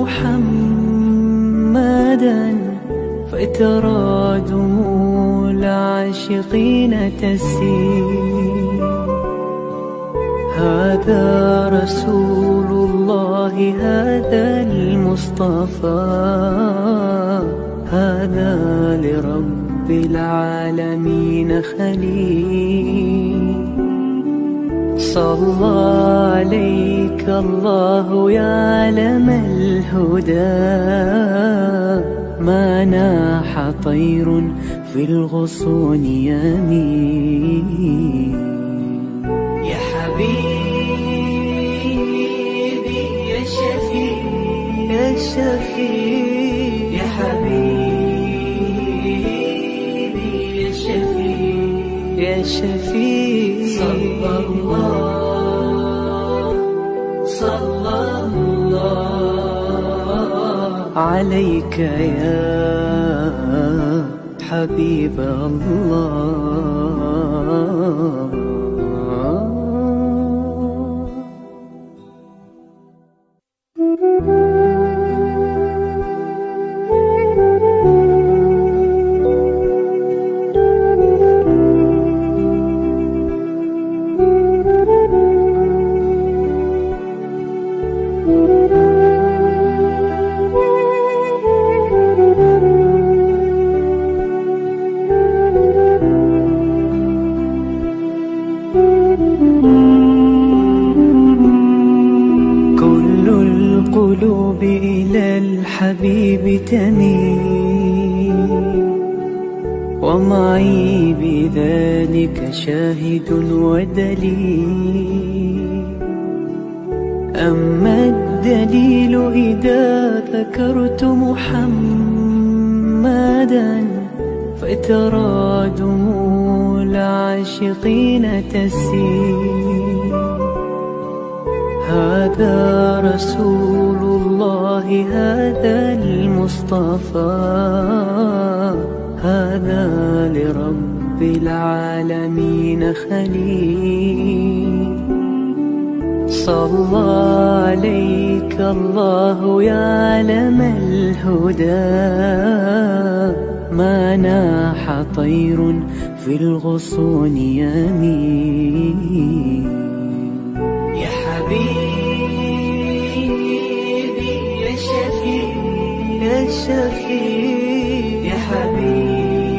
محمدا فترى دموع العاشقين تسيل. هذا رسول الله، هذا المصطفى، هذا لرب العالمين خليل. صلى عليك الله يا علم الهدى، ما ناح طير في الغصون يمين. يا حبيبي يا شفيع يا شفيع، يا حبيبي يا شفيع يا شفيع. صلى الله عليك يا حبيب الله. القلوب إلى الحبيب تميل، ومعي بذلك شاهد ودليل. أما الدليل إذا ذكرت محمدا فترى دموع العاشقين تسيل. هذا رسول الله، هذا المصطفى، هذا لرب العالمين خليل. صلى عليك الله يا علم الهدى، ما ناح طير في الغصون يمين. يا حبيبي يا شفيع يا شفيع، يا حبيبي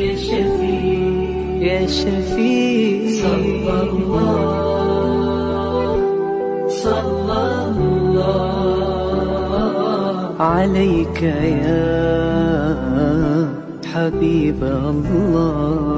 يا شفيع يا شفيع. صلى الله عليك يا حبيب الله.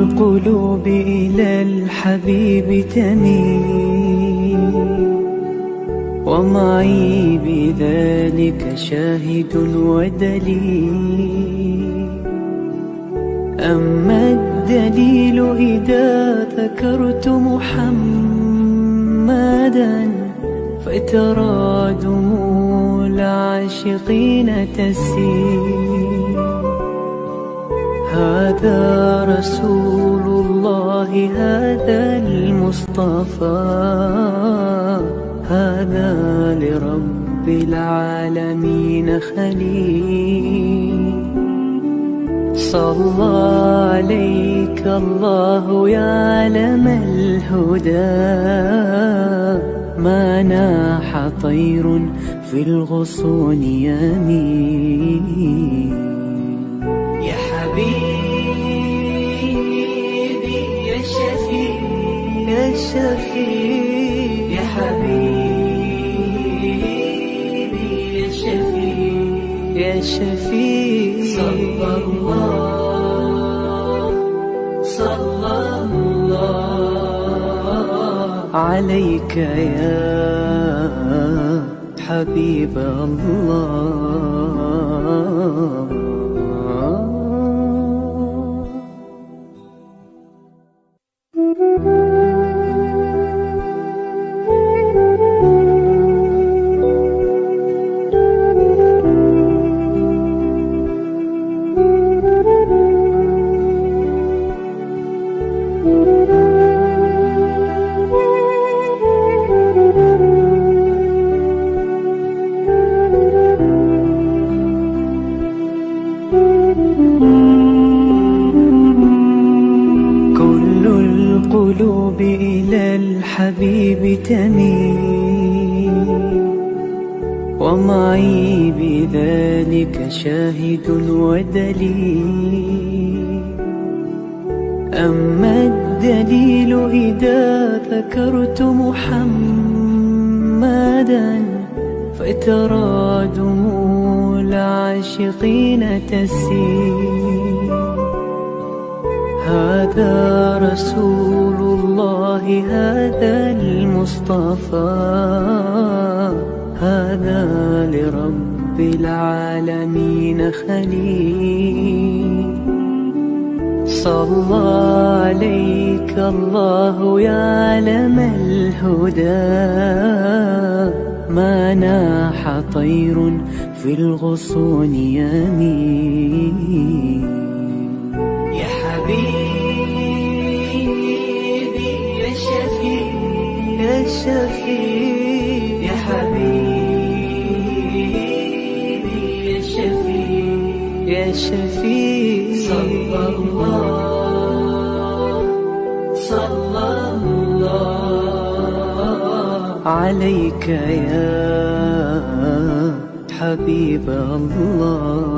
القلوب إلى الحبيب تميل، ومعي بذلك شاهد ودليل. أما الدليل إذا ذكرت محمدا فترى دموع العاشقين تسيل. هذا رسول الله، هذا المصطفى، هذا لرب العالمين خليل. صلى عليك الله يا علم الهدى، ما ناح طير في الغصون يمين. يا حبيبي يا شفيع يا شفيع، يا حبيبي يا شفيع يا شفيع. صلى الله صلى الله عليك يا حبيب الله. القلوب إلى الحبيب تميل، ومعي بذلك شاهد ودليل. أما الدليل إذا ذكرت محمدا فترى دموع العاشقين تسيل. هذا رسول الله، هذا المصطفى، هذا لرب العالمين خليل. صلى عليك الله يا علم الهدى، ما ناح طير في الغصون يمين. يا حبيبي يا شفيع يا شفيع، يا حبيبي يا شفيع يا شفيع. صلى الله عليك يا حبيب الله.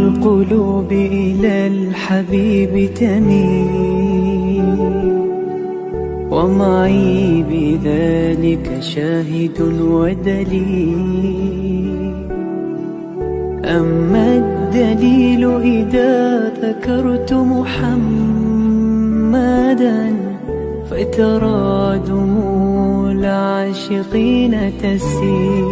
القلوب إلى الحبيب تميل، ومعي بذلك شاهد ودليل. أما الدليل إذا ذكرت محمدا فترى دموع العاشقين تسيل.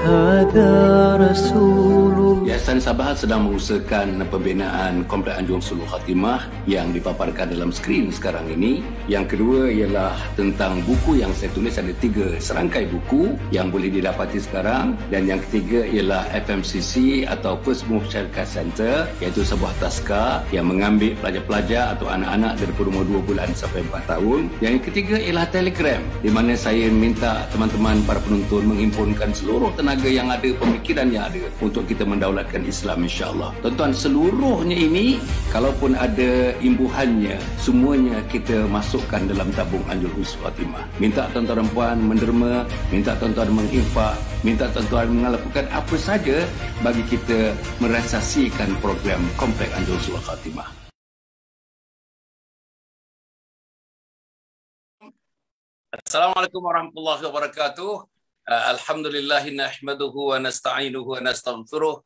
هذا رسول. Yayasan Sabahat sedang mengusahakan pembinaan Komplek Anjung Sulul Khatimah yang dipaparkan dalam skrin sekarang ini. Yang kedua ialah tentang buku yang saya tulis, ada 3 serangkai buku yang boleh didapati sekarang. Dan yang ketiga ialah FMCC atau First Move Childcare Center, iaitu sebuah taska yang mengambil pelajar-pelajar atau anak-anak dari umur 2 bulan sampai 4 tahun. Yang ketiga ialah Telegram, di mana saya minta teman-teman para penonton menghimpunkan seluruh tenaga yang ada, pemikiran yang ada untuk kita mendaulatkan Islam, insya-Allah. Tuan-tuan, seluruhnya ini kalaupun ada imbuhannya, semuanya kita masukkan dalam tabung Anjung Sulul Khatimah. Minta tuan-tuan dan puan menderma, minta tuan-tuan menginfak, minta tuan-tuan melakukan apa saja bagi kita merealisasikan program Komplek Anjung Sulul Khatimah. Assalamualaikum warahmatullahi wabarakatuh. Alhamdulillah nahmaduhu wa nasta'inuhu wa nastaghfiruh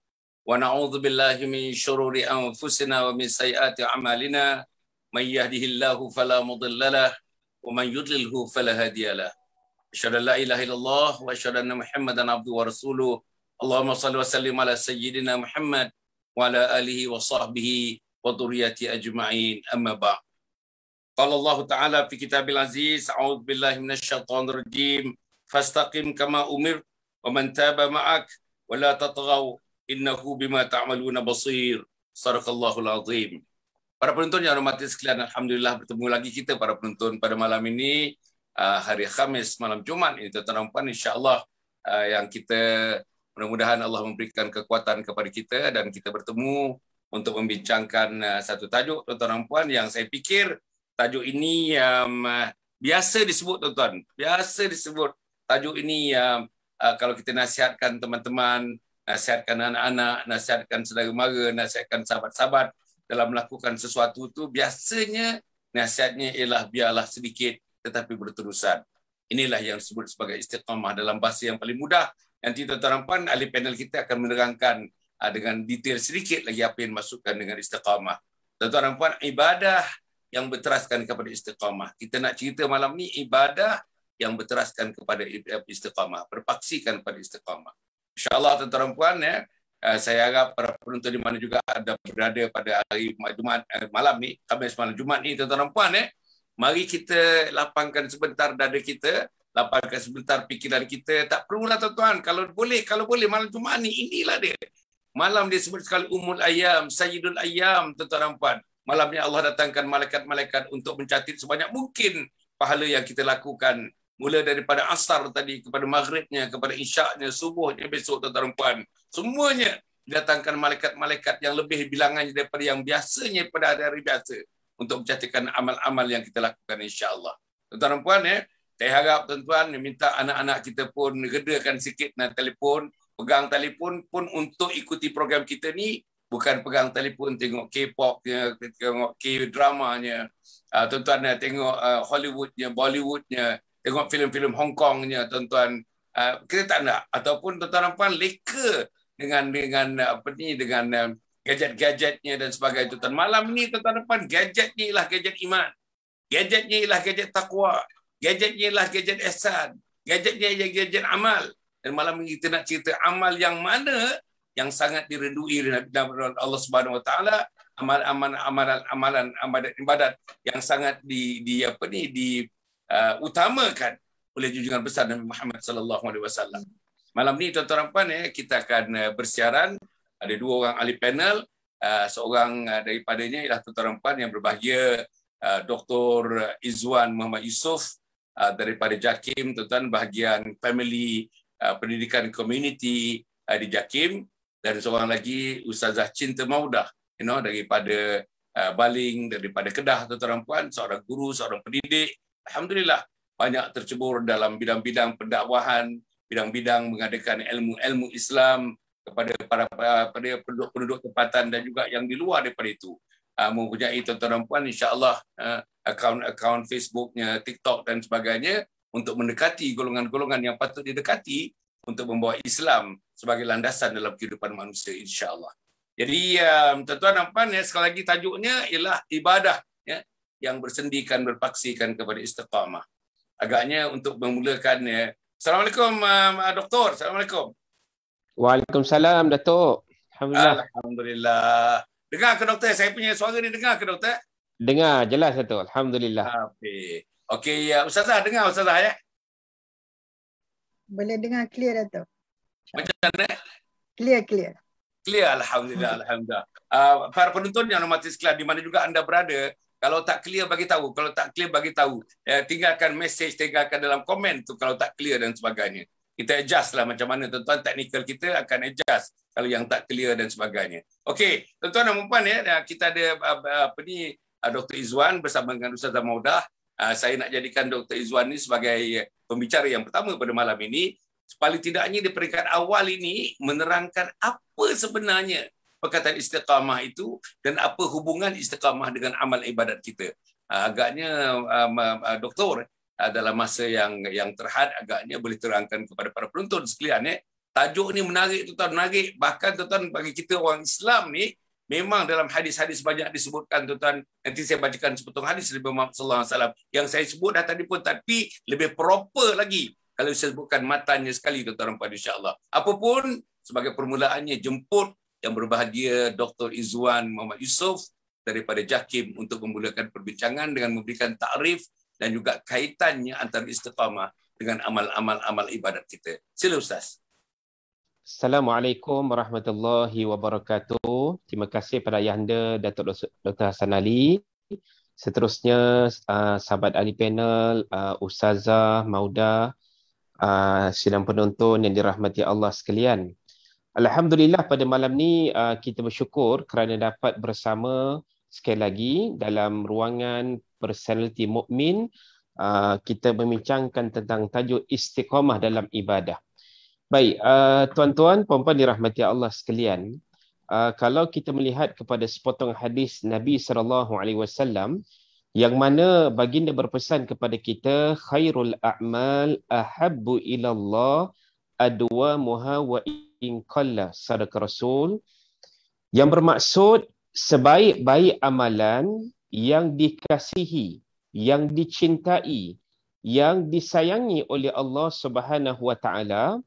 wa na'udzu billahi min syururi anfusina wa min sayyiati a'malina. May yahdihillahu fala mudhillalah wa man yudlilhu fala hadiyalah. Asyhadu an la ilaha illallah wa asyhadu anna Muhammadan abduhu wa rasuluh. Allahumma shalli wa sallim ala sayyidina Muhammad wa ala alihi wa sahbihi wa dhurriyyati ajma'in. Amma ba'd. Qala Allah Ta'ala fi kitabil aziz, a'udzu billahi minasyaitonir rajim. Fastaqim kama umir wa man taba ma'ak wa la tatghaw innahu bima ta'maluna basir. Shadaqallahul azim. Para penonton yang hormati sekalian, alhamdulillah bertemu lagi kita para penonton pada malam ini, hari Khamis malam Jumat ini, tuan-tuan dan puan, insya-Allah yang kita mudah-mudahan Allah memberikan kekuatan kepada kita dan kita bertemu untuk membincangkan satu tajuk, tuan-tuan dan puan, yang saya fikir tajuk ini biasa disebut, tuan-tuan. Biasa disebut tajuk ini kalau kita nasihatkan teman-teman, nasihatkan anak-anak, nasihatkan saudara mara, nasihatkan sahabat-sahabat dalam melakukan sesuatu itu, biasanya nasihatnya ialah biarlah sedikit tetapi berterusan. Inilah yang disebut sebagai istiqamah dalam bahasa yang paling mudah. Nanti tuan-tuan dan puan, ahli panel kita akan menerangkan dengan detail sedikit lagi apa yang dimaksudkan dengan istiqamah. Tuan-tuan dan puan, ibadah yang berteraskan kepada istiqamah. Kita nak cerita malam ni ibadah yang berteraskan kepada istiqamah, berpaksikan pada istiqamah. InsyaAllah tuan-tuan dan puan, saya harap para penonton di mana juga ada berada pada hari Jumaat malam ni, Khamis malam Jumaat ni, tuan-tuan dan puan, mari kita lapangkan sebentar dada kita, lapangkan sebentar fikiran kita. Tak perlulah tuan-tuan, kalau boleh malam Jumaat ni, inilah dia. Malam dia sebut sekali Ummul Ayyam, Sayyidul Ayyam, tuan-tuan dan puan. Malamnya Allah datangkan malaikat-malaikat untuk mencatat sebanyak mungkin pahala yang kita lakukan. Mula daripada asar tadi, kepada maghribnya, kepada isyak-nya, subuhnya besok, tuan-tuan dan puan. Semuanya didatangkan malaikat-malaikat yang lebih bilangannya daripada yang biasanya pada hari-hari biasa untuk mencatatkan amal-amal yang kita lakukan, insya-Allah. Tuan-tuan dan puan, saya harap tuan-tuan minta anak-anak kita pun redakan sikit telefon, pegang telefon pun untuk ikuti program kita ni, bukan pegang telefon tengok K-popnya, tengok K-dramanya, tuan-tuan tengok Hollywoodnya, Bollywoodnya, tengok filem-filem Hong Kongnya, tuan-tuan. Kita tak nak. Ataupun tuan-tuan dan puan leka dengan gadget-gadgetnya dan sebagainya, tuan-tuan. Malam ni tuan-tuan dan puan, gadgetnya ialah gadget iman. Gadgetnya ialah gadget takwa. Gadgetnya ialah gadget ihsan. Gadgetnya ialah gadget amal. Dan malam ni kita nak cerita amal yang mana yang sangat diredui oleh Allah Subhanahu Wa Taala, amalan ibadat yang sangat utamakan oleh junjungan besar Nabi Muhammad sallallahu alaihi wasallam. Malam ni tuan-tuan dan puan, kita akan bersiaran. Ada dua orang ahli panel, seorang daripadanya ialah tuan-tuan dan puan yang berbahagia, Dr. Izwan Muhammad Yusof daripada JAKIM, tuan-tuan, bahagian family pendidikan community di JAKIM, dan seorang lagi Ustazah Cinta Maudah, daripada Baling, daripada Kedah, tuan-tuan dan puan, seorang guru, seorang pendidik. Alhamdulillah, banyak tercebur dalam bidang-bidang pendakwahan, bidang-bidang mengadakan ilmu-ilmu Islam kepada para penduduk tempatan dan juga yang di luar daripada itu. Mempunyai tuan-tuan dan puan, insya-Allah akaun Facebooknya, TikTok dan sebagainya untuk mendekati golongan-golongan yang patut didekati untuk membawa Islam sebagai landasan dalam kehidupan manusia, insya-Allah. Jadi tuan-tuan dan puan, sekali lagi tajuknya ialah ibadah yang bersendikan, berpaksikan kepada istiqamah. Agaknya untuk memulakan, Assalamualaikum Doktor. Assalamualaikum. Waalaikumsalam Datuk. Alhamdulillah. Alhamdulillah. Dengar ke doktor? Saya punya suara ni dengar ke doktor? Dengar jelas Datuk. Alhamdulillah. Okey, Ustazah dengar Ustazah Boleh dengar clear Datuk. Macam mana? Clear. Clear, alhamdulillah, alhamdulillah. Para penonton yang hormati sekalian, di mana juga anda berada, kalau tak clear bagi tahu, kalau tak clear bagi tahu, tinggalkan message, tinggalkan dalam komen tu kalau tak clear dan sebagainya. Kita adjust lah macam mana tuan-tuan, teknikal kita akan adjust kalau yang tak clear dan sebagainya. Okey, tuan-tuan dan puan, kita ada Dr. Izwan bersama dengan Ustazah Maudah. Saya nak jadikan Dr. Izwan ni sebagai pembicara yang pertama pada malam ini. Paling tidaknya di peringkat awal ini menerangkan apa sebenarnya perkataan istiqamah itu dan apa hubungan istiqamah dengan amal ibadat kita. Agaknya doktor dalam masa yang terhad agaknya boleh terangkan kepada para penonton sekalian. Tajuk ni menarik tuan-tuan, menarik. Bahkan tuan-tuan, bagi kita orang Islam ni memang dalam hadis-hadis banyak disebutkan tuan-tuan. Nanti saya bacakan sepotong hadis dari Muhammad sallallahu alaihi wasallam yang saya sebut dah tadi pun, tapi lebih proper lagi kalau saya sebutkan matanya sekali tuan-tuan pada insya-Allah. Apapun sebagai permulaannya, jemput yang berbahagia Dr. Izwan Muhammad Yusof daripada JAKIM untuk memulakan perbincangan dengan memberikan takrif dan juga kaitannya antara istiqamah dengan amal-amal ibadat kita. Sila Ustaz. Assalamualaikum warahmatullahi wabarakatuh. Terima kasih pada Ayahanda Datuk Dr. Hassan Ali. Seterusnya sahabat ahli panel, Ustazah Maudah, sidang penonton yang dirahmati Allah sekalian. Alhamdulillah pada malam ni kita bersyukur kerana dapat bersama sekali lagi dalam ruangan Personality Mukmin. Kita membincangkan tentang tajuk istiqamah dalam ibadah. Baik, tuan-tuan, puan-puan dirahmati Allah sekalian. Kalau kita melihat kepada sepotong hadis Nabi SAW yang mana baginda berpesan kepada kita, khairul a'mal ahabbu ilallah adwamuha wa in qalla, sadaq Rasul, yang bermaksud sebaik-baik amalan yang dikasihi, yang dicintai, yang disayangi oleh Allah Subhanahu wa taala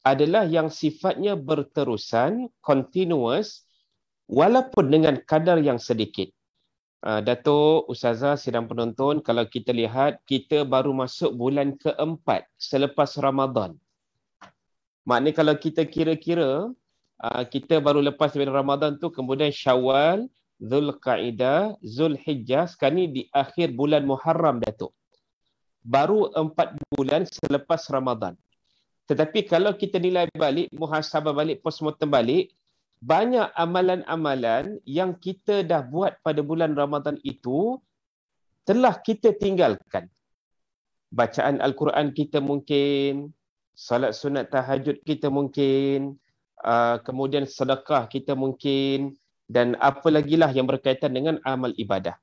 adalah yang sifatnya berterusan, continuous, walaupun dengan kadar yang sedikit. Datuk, Ustazah, sidang penonton, kalau kita lihat, kita baru masuk bulan keempat selepas Ramadan. Maknanya kalau kita kira-kira, kita baru lepas bulan Ramadan tu, kemudian Syawal, Zulqaidah, Zulhijjah, sekarang ni di akhir bulan Muharram, Datuk. Baru 4 bulan selepas Ramadan. Tetapi kalau kita nilai balik, muhasabah balik, postmortem balik, banyak amalan-amalan yang kita dah buat pada bulan Ramadan itu telah kita tinggalkan. Bacaan Al-Quran kita mungkin, salat sunat tahajud kita mungkin, kemudian sedekah kita mungkin, dan apa lagi lah yang berkaitan dengan amal ibadah.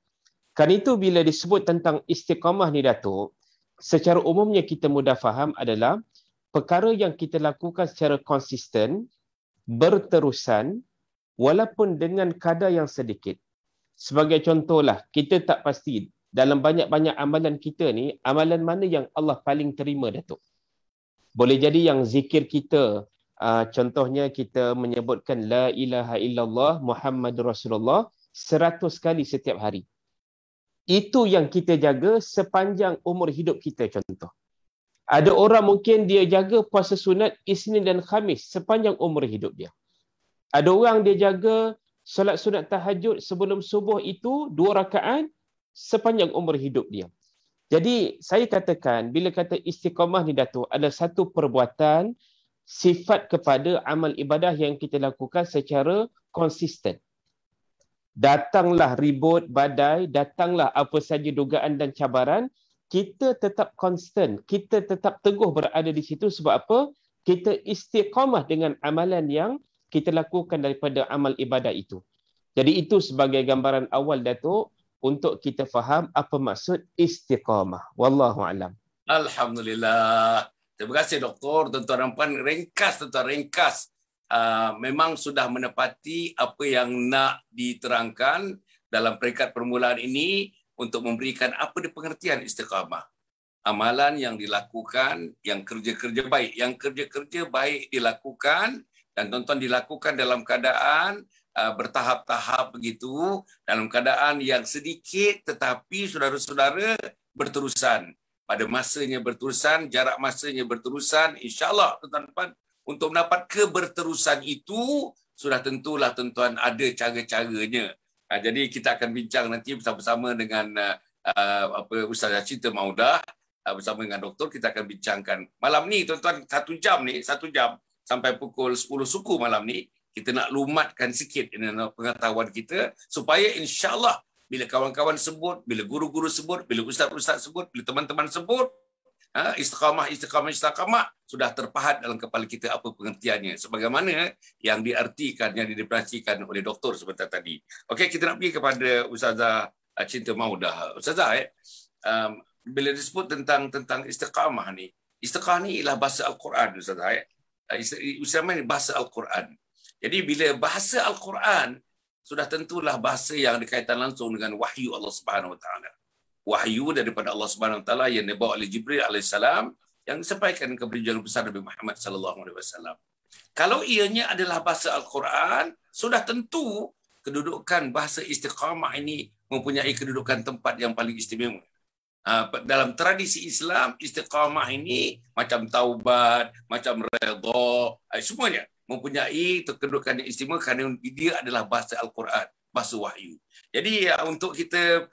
Kan itu bila disebut tentang istiqamah ni, Datuk, secara umumnya kita mudah faham adalah perkara yang kita lakukan secara konsisten, berterusan, walaupun dengan kadar yang sedikit. Sebagai contohlah, kita tak pasti dalam banyak-banyak amalan kita ni, amalan mana yang Allah paling terima, Datuk. Boleh jadi yang zikir kita, contohnya kita menyebutkan La ilaha illallah Muhammadur Rasulullah 100 kali setiap hari. Itu yang kita jaga sepanjang umur hidup kita, contoh. Ada orang mungkin dia jaga puasa sunat Isnin dan Khamis sepanjang umur hidup dia. Ada orang dia jaga solat sunat tahajud sebelum subuh itu 2 rakaat sepanjang umur hidup dia. Jadi saya katakan bila kata istiqamah ni, Datuk, ada satu perbuatan sifat kepada amal ibadah yang kita lakukan secara konsisten. Datanglah ribut, badai, datanglah apa saja dugaan dan cabaran, kita tetap konsisten, kita tetap teguh berada di situ. Sebab apa? Kita istiqamah dengan amalan yang kita lakukan daripada amal ibadah itu. Jadi itu sebagai gambaran awal, Datuk, untuk kita faham apa maksud istiqamah. Wallahu a'lam. Alhamdulillah. Terima kasih, Doktor. Tuan-tuan dan puan, ringkas, tuan-tuan, ringkas. Memang sudah menepati apa yang nak diterangkan dalam peringkat permulaan ini, untuk memberikan apa dia pengertian istiqamah. Amalan yang dilakukan, yang kerja-kerja baik. Yang kerja-kerja baik dilakukan, dan tuan-tuan dilakukan dalam keadaan bertahap-tahap begitu, dalam keadaan yang sedikit tetapi saudara-saudara berterusan. Pada masanya berterusan, jarak masanya berterusan, insya-Allah tuan-tuan, untuk mendapat keberterusan itu, sudah tentulah tuan-tuan ada cara-caranya. Jadi kita akan bincang nanti bersama-sama dengan Ustazah Cinta Maudah, bersama dengan doktor kita akan bincangkan. Malam ni tuan-tuan, 1 jam ni, 1 jam sampai pukul 10 suku malam ni, kita nak lumatkan sikit pengetahuan kita supaya insya-Allah bila kawan-kawan sebut, bila guru-guru sebut, bila ustaz-ustaz sebut, bila teman-teman sebut, istiqamah sudah terpahat dalam kepala kita apa pengertiannya, sebagaimana yang diartikan, yang didefinisikan oleh doktor sebentar tadi. Okey, kita nak pergi kepada Ustazah Cinta Maudah. Ustazah, bila disebut tentang istiqamah ni ialah bahasa Al-Quran, Ustazah. Istiqamah ni bahasa Al-Quran. Jadi bila bahasa Al-Quran, sudah tentulah bahasa yang berkaitan langsung dengan wahyu Allah Subhanahu Wa Taala. Wahyu daripada Allah Subhanahu Wa Taala yang dibawa oleh Jibril alaihissalam, yang disampaikan kepada junjungan besar Nabi Muhammad sallallahu alaihi wasallam. Kalau ianya adalah bahasa Al-Quran, sudah tentu kedudukan bahasa istiqamah ini mempunyai kedudukan tempat yang paling istimewa. Dalam tradisi Islam, istiqamah ini macam taubat, macam redha, semuanya mempunyai kedudukan yang istimewa kerana dia adalah bahasa Al-Quran, bahasa wahyu. Jadi untuk kita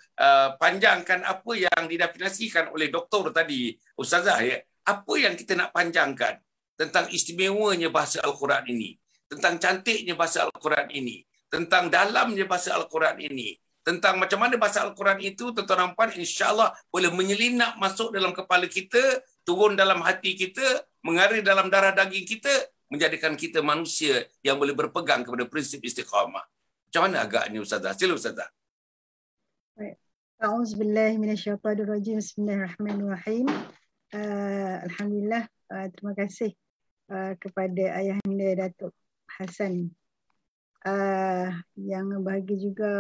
panjangkan apa yang didefinisikan oleh doktor tadi, Ustazah, Apa yang kita nak panjangkan tentang istimewanya bahasa Al-Quran ini, tentang cantiknya bahasa Al-Quran ini, tentang dalamnya bahasa Al-Quran ini, tentang macam mana bahasa Al-Quran itu, tuan-tuan dan puan, insya-Allah boleh menyelinap masuk dalam kepala kita, turun dalam hati kita, mengalir dalam darah daging kita, menjadikan kita manusia yang boleh berpegang kepada prinsip istiqamah. Macam mana agaknya Ustazah? Sila Ustazah. Baik. A'udzubillahi minasyaitonirrajim. Bismillahirrahmanirrahim. Alhamdulillah, terima kasih kepada Ayahanda Datuk Hassan. Yang bahagia juga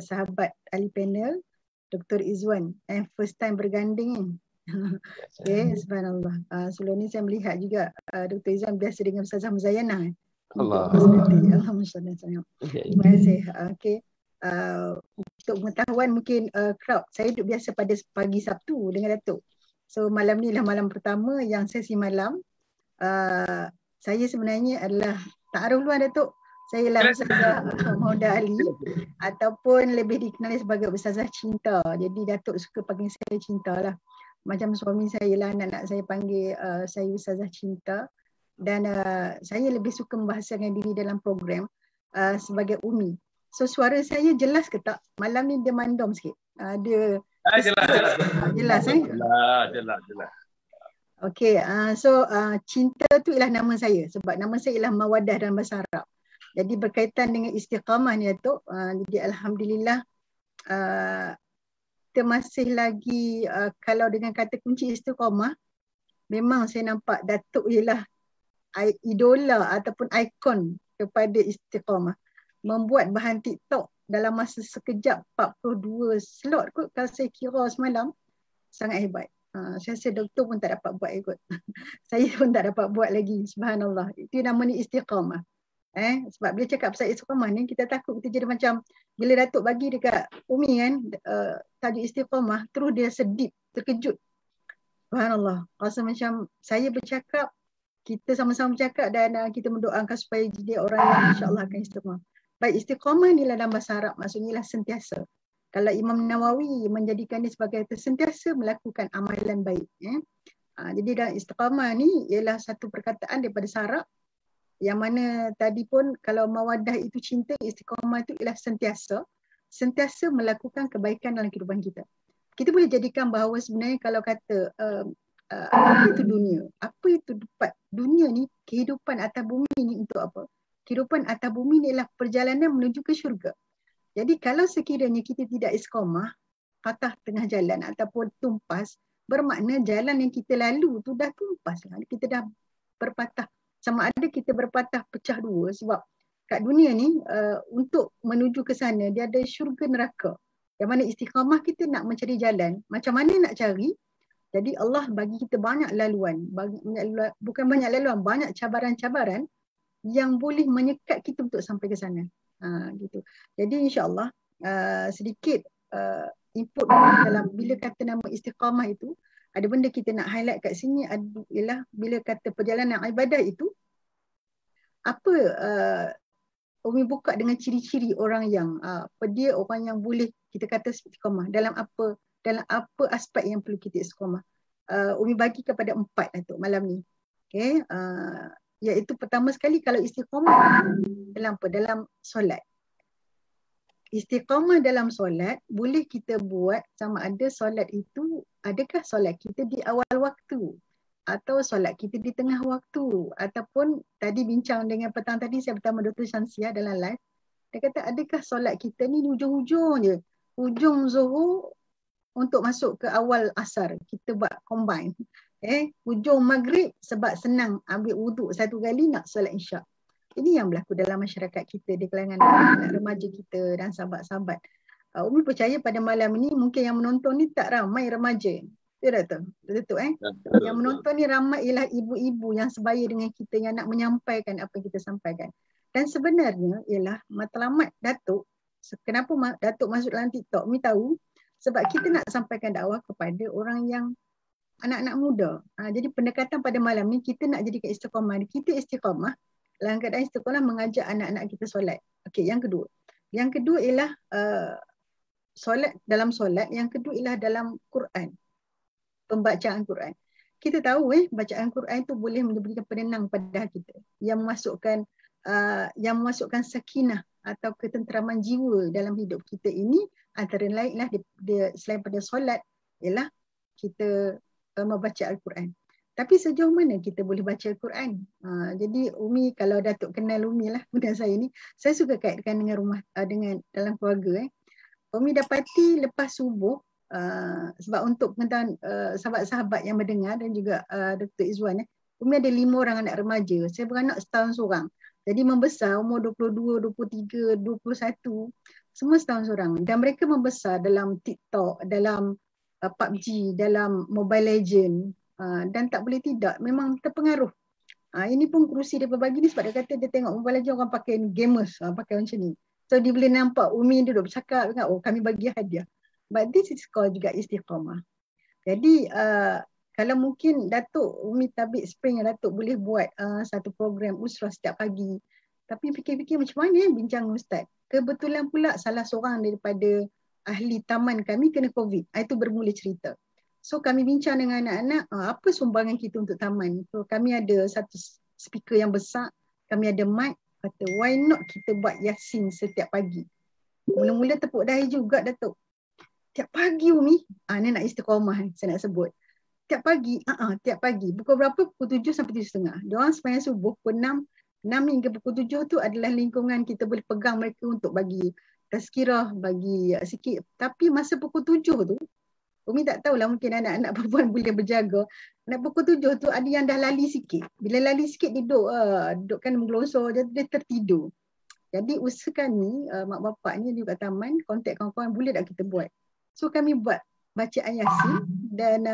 sahabat ahli panel Dr. Izwan, first time berganding ni. Okay, subhanallah. Sebelum ni saya melihat juga Dr. Izwan biasa dengan Ustazah Muzayyana. Allah. Alhamdulillah. Terima kasih. Okay. Untuk pengetahuan mungkin crowd, saya duduk biasa pada pagi Sabtu dengan Datuk. So malam ni lah malam pertama yang sesi malam. Saya sebenarnya adalah ta'aruf luar Datuk. Saya ialah Ustazah Mauda Ali ataupun lebih dikenali sebagai Ustazah Cinta. Jadi Datuk suka panggil saya Cinta lah. Macam suami saya lah, anak-anak saya panggil saya Ustazah Cinta. Dan saya lebih suka membahasakan diri dalam program sebagai Umi. So suara saya jelas ke tak? Malam ni dia mandom sikit. Dia jelas. Jelas. Okey, so Cinta tu ialah nama saya sebab nama saya ialah Mawadah dalam bahasa Arab. Jadi berkaitan dengan istiqamah ni Datuk, jadi alhamdulillah kita masih lagi kalau dengan kata kunci istiqamah, memang saya nampak Datuk ialah idola ataupun ikon kepada istiqamah. Membuat bahan TikTok dalam masa sekejap 42 slot kot kalau saya kira semalam, sangat hebat. Saya rasa doktor pun tak dapat buat ikut. Saya pun tak dapat buat lagi, subhanallah. Itu nama ni istiqamah. Sebab bila cakap pasal istiqamah ni, kita takut kita jadi macam bila Datuk bagi dekat Umi kan, tajuk istiqamah, terus dia sedip, terkejut. Subhanallah. Rasa macam saya bercakap, kita sama-sama bercakap dan kita mendoakan supaya jadi orang yang insya-Allah akan istiqamah. Baik, istiqamah ni dalam bahasa Arab maksudnya lah sentiasa. Kalau Imam Nawawi menjadikan dia sebagai sentiasa melakukan amalan baik. Jadi dalam istiqamah ni ialah satu perkataan daripada Arab yang mana tadi pun kalau mawadah itu cinta, istiqamah itu ialah sentiasa melakukan kebaikan dalam kehidupan kita. Kita boleh jadikan bahawa sebenarnya kalau kata apa itu dunia? Apa itu dunia ni, kehidupan atas bumi ni untuk apa? Kehidupan atas bumi ni adalah perjalanan menuju ke syurga. Jadi kalau sekiranya kita tidak istiqamah, patah tengah jalan ataupun tumpas, bermakna jalan yang kita lalu tu dah tumpas lah. Kita dah berpatah. Sama ada kita berpatah pecah dua sebab kat dunia ni untuk menuju ke sana dia ada syurga neraka. Yang mana istiqamah kita nak mencari jalan. Macam mana nak cari? Jadi Allah bagi kita banyak laluan. Bukan banyak laluan, banyak cabaran-cabaran yang boleh menyekat kita untuk sampai ke sana. Gitu. Jadi insya-Allah sedikit input dalam bila kata nama istiqamah itu, ada benda kita nak highlight kat sini ialah bila kata perjalanan ibadah itu apa Umi buka dengan ciri-ciri orang yang dia orang yang boleh kita kata istiqamah dalam apa aspek yang perlu kita istiqamah. Umi bagi kepada 4 Datuk malam ni. Okey, iaitu pertama sekali kalau istiqamah dalam apa? Dalam solat. Istiqamah dalam solat boleh kita buat sama ada solat itu, adakah solat kita di awal waktu atau solat kita di tengah waktu, ataupun tadi bincang dengan petang tadi saya bersama Dr. Shamsia dalam live, dia kata adakah solat kita ni hujung-hujung je, hujung Zuhur untuk masuk ke awal Asar, kita buat combine. Hujung Maghrib sebab senang ambil wuduk satu kali nak solat Isyak. Ini yang berlaku dalam masyarakat kita di kalangan anak remaja kita dan sahabat-sahabat. Umi percaya pada malam ini mungkin yang menonton ni tak ramai remaja. Ya tak? Betul Yang menonton ni ramai ialah ibu-ibu yang sebaya dengan kita, yang nak menyampaikan apa yang kita sampaikan. Dan sebenarnya ialah matlamat Datuk, kenapa Datuk masuk dalam TikTok, Umi tahu sebab kita nak sampaikan dakwah kepada orang yang anak-anak muda. Jadi pendekatan pada malam ni kita nak jadikan istiqamah. Kita istiqamah, dalam keadaan istiqamah mengajak anak-anak kita solat. Okey, yang kedua. Yang kedua ialah solat, dalam solat. Yang kedua ialah dalam Quran. Pembacaan Quran. kita tahu bacaan Quran itu boleh memberikan penenang pada kita, yang memasukkan sakinah atau ketenteraman jiwa dalam hidup kita ini. Antara lainlah dia selain pada solat ialah kita membaca Al-Quran. Tapi sejauh mana kita boleh baca Al-Quran? Jadi Umi, kalau Datuk kenal Umi lah, benda saya ni, saya suka kaitkan dengan rumah, dengan dalam keluarga. Umi dapati lepas subuh, sebab untuk pengetahuan sahabat-sahabat yang mendengar dan juga Dr. Izzuan, Umi ada 5 orang anak remaja. Saya beranak setahun seorang. Jadi membesar umur 22, 23, 21, semua setahun seorang. Dan mereka membesar dalam TikTok, dalam PUBG, dalam Mobile Legend, dan tak boleh tidak, memang terpengaruh. Ini pun kerusi dia berbagi ni sebab dia kata dia tengok Mobile Legend orang pakai gamers, pakai macam ni. So dia boleh nampak Umi duduk bercakap dengan, kami bagi hadiah. But this is called juga istiqamah. Jadi kalau mungkin Datuk Umi Tabik Spring, Datuk boleh buat satu program usrah setiap pagi. Tapi fikir-fikir macam mana bincang Ustaz. Kebetulan pula salah seorang daripada ahli taman kami kena COVID. Itu bermula cerita. So kami bincang dengan anak-anak, apa sumbangan kita untuk taman. So kami ada satu speaker yang besar, kami ada mic, kata why not kita buat Yasin setiap pagi. Mula-mula tepuk dahi juga Datuk. Tiap pagi Umi, ni nak istiqamah saya nak sebut. Tiap pagi, tiap pagi. Pukul berapa? Pukul 7 sampai 7.30. Diorang sembahyang subuh pukul 6 hingga pukul 7 tu adalah lingkungan kita boleh pegang mereka untuk bagi tazkirah, bagi sikit. Tapi masa pukul 7 tu, Umi tak tahulah, mungkin anak-anak perempuan boleh berjaga. Nak pukul 7 tu ada yang dah lali sikit. Bila lali sikit duduk kan menggelosor, dia tertidur. Jadi usaha kami, mak bapak ni juga taman, kontak kawan-kawan, boleh tak kita buat. So kami buat bacaan Yasin dan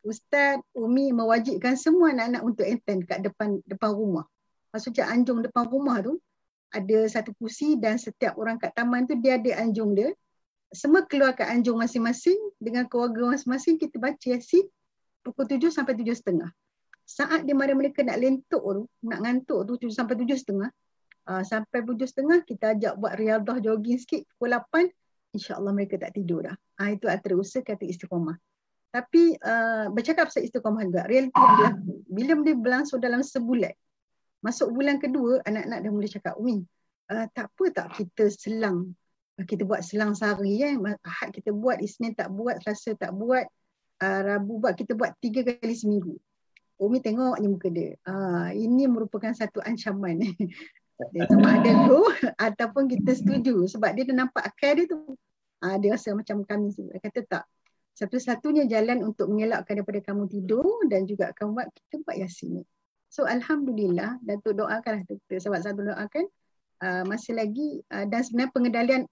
Ustaz Umi mewajibkan semua anak-anak untuk attend kat depan rumah. Maksudnya anjung depan rumah tu ada satu kursi dan setiap orang kat taman tu dia ada anjung dia. Semua keluar kat anjung masing-masing dengan keluarga masing-masing, kita baca Yasin pukul 7 sampai 7.30. Saat di mana mereka nak lentuk tu, nak ngantuk tu 7 sampai 7.30. Sampai 7.30 kita ajak buat riadah jogging sikit, pukul 8 insya-Allah mereka tak tidur dah. Itu antara usaha kata istiqamah. Tapi bercakap pasal istiqamah juga, realiti yang berlaku. Bila dia berlangsung dalam sebulan, masuk bulan kedua, anak-anak dah mula cakap, Umi, tak apa tak kita selang, kita buat selang sehari Ahad kita buat, Isnin tak buat, Selasa tak buat, Rabu buat, kita buat 3 kali seminggu. Umi tengok je muka dia. Ini merupakan satu ancaman. Dia sama ada go ataupun kita setuju sebab dia dah nampak akal dia tu. Dia rasa macam kami tu. Dia kata tak. Satu-satunya jalan untuk mengelakkan daripada kamu tidur dan juga kamu kita buat Yasin ni. So alhamdulillah, Datuk doakanlah Datuk, sebab satu doakan masih lagi dan sebenarnya pengendalian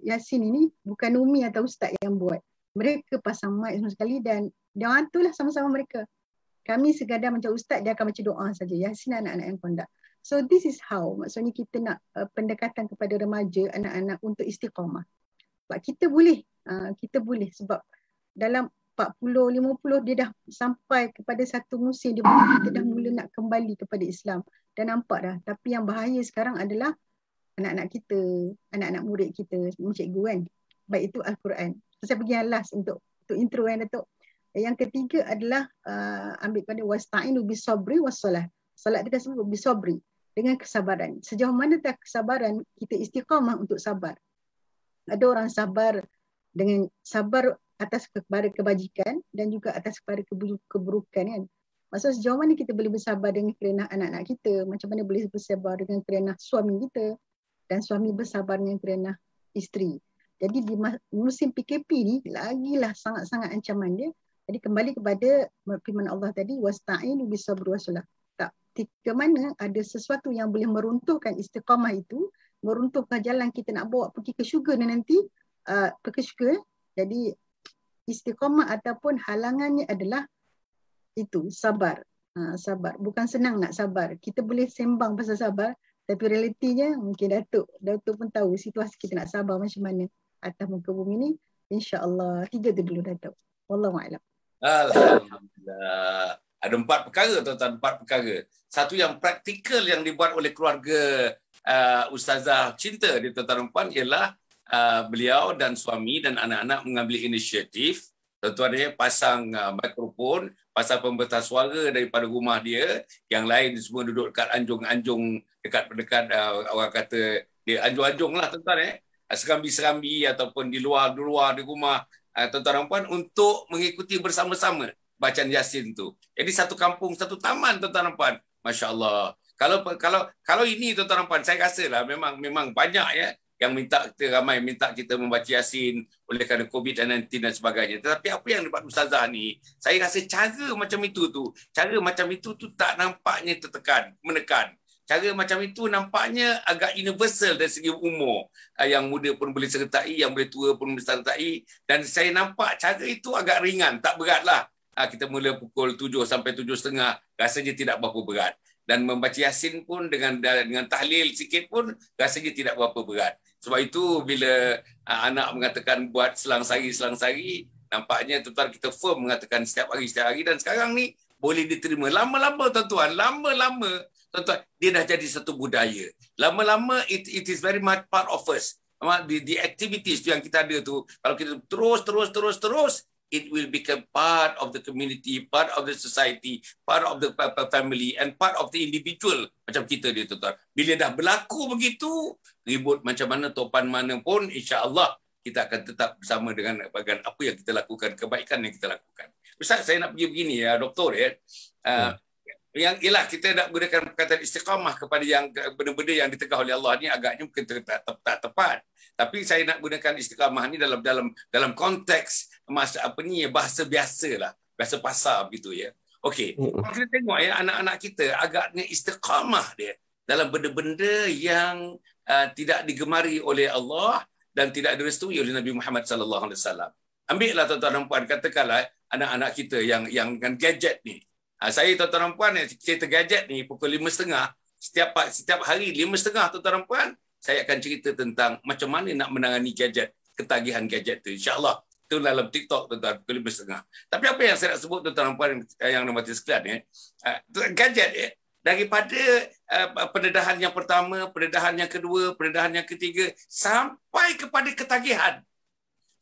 Yasin ini bukan Umi atau Ustaz yang buat. Mereka pasang mic semua sekali dan dia atulah sama-sama mereka. Kami sekadar macam Ustaz, dia akan baca doa saja. Yasin anak-anak yang kondak. So this is how, maksudnya kita nak pendekatan kepada remaja, anak-anak untuk istiqamah. Sebab kita boleh sebab dalam 40-50 dia dah sampai kepada satu musim di mana kita dah mula nak kembali kepada Islam. Dan nampak dah. Tapi yang bahaya sekarang adalah anak-anak kita, anak-anak murid kita, cikgu kan. Baik itu Al-Quran. Saya pergi yang last untuk intro kan Datuk. Yang ketiga adalah ambil pada wasta'inu bisabri wassalah. Salat kita sebut bisabri, dengan kesabaran. Sejauh mana tak kesabaran, kita istiqamah untuk sabar. Ada orang sabar dengan sabar atas kebajikan dan juga atas keburukan kan. Maksudnya sejauh mana kita boleh bersabar dengan kerana anak-anak kita, macam mana boleh bersabar dengan kerana suami kita dan suami bersabar dengan kerana isteri. Jadi di musim PKP ni lagilah sangat-sangat ancaman dia. Jadi kembali kepada firman Allah tadi, wasta'inu bisabri wassalah. Tak, ke mana ada sesuatu yang boleh meruntuhkan istiqamah itu, meruntuhkan jalan kita nak bawa pergi ke syurga nanti, pergi ke syurga. Jadi istiqamah ataupun halangannya adalah itu, sabar. Sabar. Bukan senang nak sabar. Kita boleh sembang pasal sabar, tapi realitinya mungkin Datuk pun tahu situasi kita nak sabar macam mana atas muka bumi ni. InsyaAllah. 3 tu dulu Datuk. Wallahualam. Alhamdulillah. Ada 4 perkara tuan-tuan, 4 perkara. Satu yang praktikal yang dibuat oleh keluarga Ustazah Cinta di tuan-tuan puan ialah beliau dan suami dan anak-anak mengambil inisiatif. Tuan-tuan dia pasang mikrofon, pasal pembentang suara daripada rumah dia, yang lain semua duduk dekat anjung-anjung, dekat orang kata dia anjung-anjung lah tuan-tuan, serambi-serambi ataupun di luar di rumah tuan-tuan dan puan, untuk mengikuti bersama-sama bacaan Yasin tu. Jadi satu kampung, satu taman tuan-tuan dan puan. Masya-Allah. Kalau ini tuan-tuan dan puan, saya rasalah memang banyak yang ramai minta kita membaca Yasin oleh kerana COVID-19 dan sebagainya. Tetapi apa yang dibuat Ustazah ni, saya rasa cara macam itu tu tak nampaknya menekan. Cara macam itu nampaknya agak universal dari segi umur. Yang muda pun boleh sertai, yang boleh tua pun boleh sertai. Dan saya nampak cara itu agak ringan, tak beratlah. Kita mula pukul 7 sampai 7.30, rasanya tidak berapa berat. Dan membaca Yasin pun dengan tahlil sikit pun rasanya tidak berapa berat. Sebab itu bila anak mengatakan buat selang sari, nampaknya tuan-tuan kita firm mengatakan setiap hari. Dan sekarang ni boleh diterima. Lama-lama tuan-tuan, dia dah jadi satu budaya. Lama-lama it is very much part of us. The activities yang kita ada tu, kalau kita terus, it will become part of the community, part of the society, part of the family and part of the individual macam kita dia tuan-tuan. Bila dah berlaku begitu, ribut macam mana, topan mana pun, insya-Allah kita akan tetap bersama dengan bahagian apa yang kita lakukan, kebaikan yang kita lakukan. Ustaz, saya nak pergi begini doktor yang ialah kita nak gunakan perkataan istiqamah kepada yang benda-benda yang ditegah oleh Allah ni agaknya mungkin tak tepat. Tapi saya nak gunakan istiqamah ni dalam konteks bahasa biasalah, bahasa pasar begitu ya. Okey. Kalau kita tengok anak-anak kita agaknya istiqamah dia dalam benda-benda yang tidak digemari oleh Allah dan tidak direstui oleh Nabi Muhammad sallallahu alaihi wasallam. Ambillah tuan-tuan dan puan, katakanlah anak-anak kita yang dengan gadget ni. Saya tuan-tuan dan puan, cerita gadget ni pukul 5.30 setiap hari 5.30 tuan-tuan dan puan, saya akan cerita tentang macam mana nak menangani gadget, ketagihan gadget tu, insya-Allah. Itu dalam TikTok tuan-tuan pukul 5.30. Tapi apa yang saya nak sebut tuan-tuan dan puan yang dirahmati sekalian gadget daripada pendedahan yang pertama, pendedahan yang kedua, pendedahan yang ketiga sampai kepada ketagihan.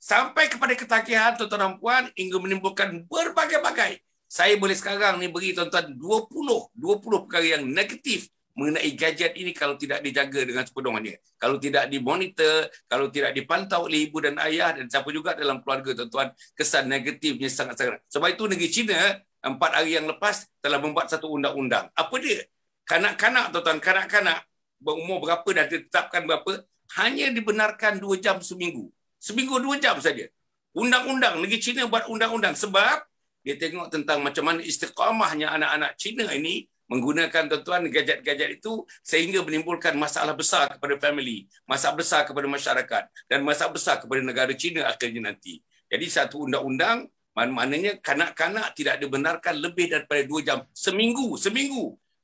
Sampai kepada ketagihan tuan-tuan dan puan hingga menimbulkan berbagai-bagai. Saya boleh sekarang ni beri tuan-tuan 20 perkara yang negatif mengenai gadget ini kalau tidak dijaga dengan sepenuhnya. Kalau tidak dimonitor, kalau tidak dipantau oleh ibu dan ayah dan siapa juga dalam keluarga tuan-tuan, kesan negatifnya sangat-sangat. Sebab itu negeri China 4 hari yang lepas telah membuat satu undang-undang. Apa dia? Kanak-kanak tuan-tuan, kanak-kanak berumur berapa dah ditetapkan berapa, hanya dibenarkan 2 jam seminggu. Seminggu 2 jam saja. Undang-undang, negeri China buat undang-undang sebab dia tengok tentang macam mana istiqamahnya anak-anak Cina ini menggunakan tuan-tuan gadget-gadget itu sehingga menimbulkan masalah besar kepada family, masalah besar kepada masyarakat dan masalah besar kepada negara Cina akhirnya nanti. Jadi satu undang-undang maknanya kanak-kanak tidak dibenarkan lebih daripada 2 jam seminggu.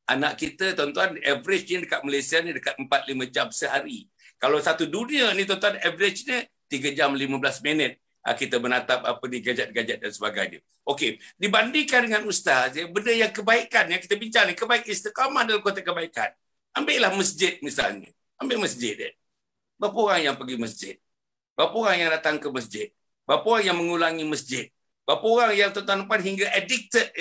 Anak kita tuan-tuan average-nya dekat Malaysia ni dekat 4-5 jam sehari. Kalau satu dunia ni tuan-tuan average-nya 3 jam 15 minit. Kita menatap di gadget-gadget dan sebagainya. Okey, dibandingkan dengan ustaz, benda yang kebaikan yang kita bincang ni, kebaikan istiqamah dalam konteks kebaikan. Ambillah masjid misalnya. Ambil masjid dia. Berapa orang yang pergi masjid? Berapa orang yang datang ke masjid? Berapa orang yang mengulangi masjid? Berapa orang yang tuan-tuan hingga addicted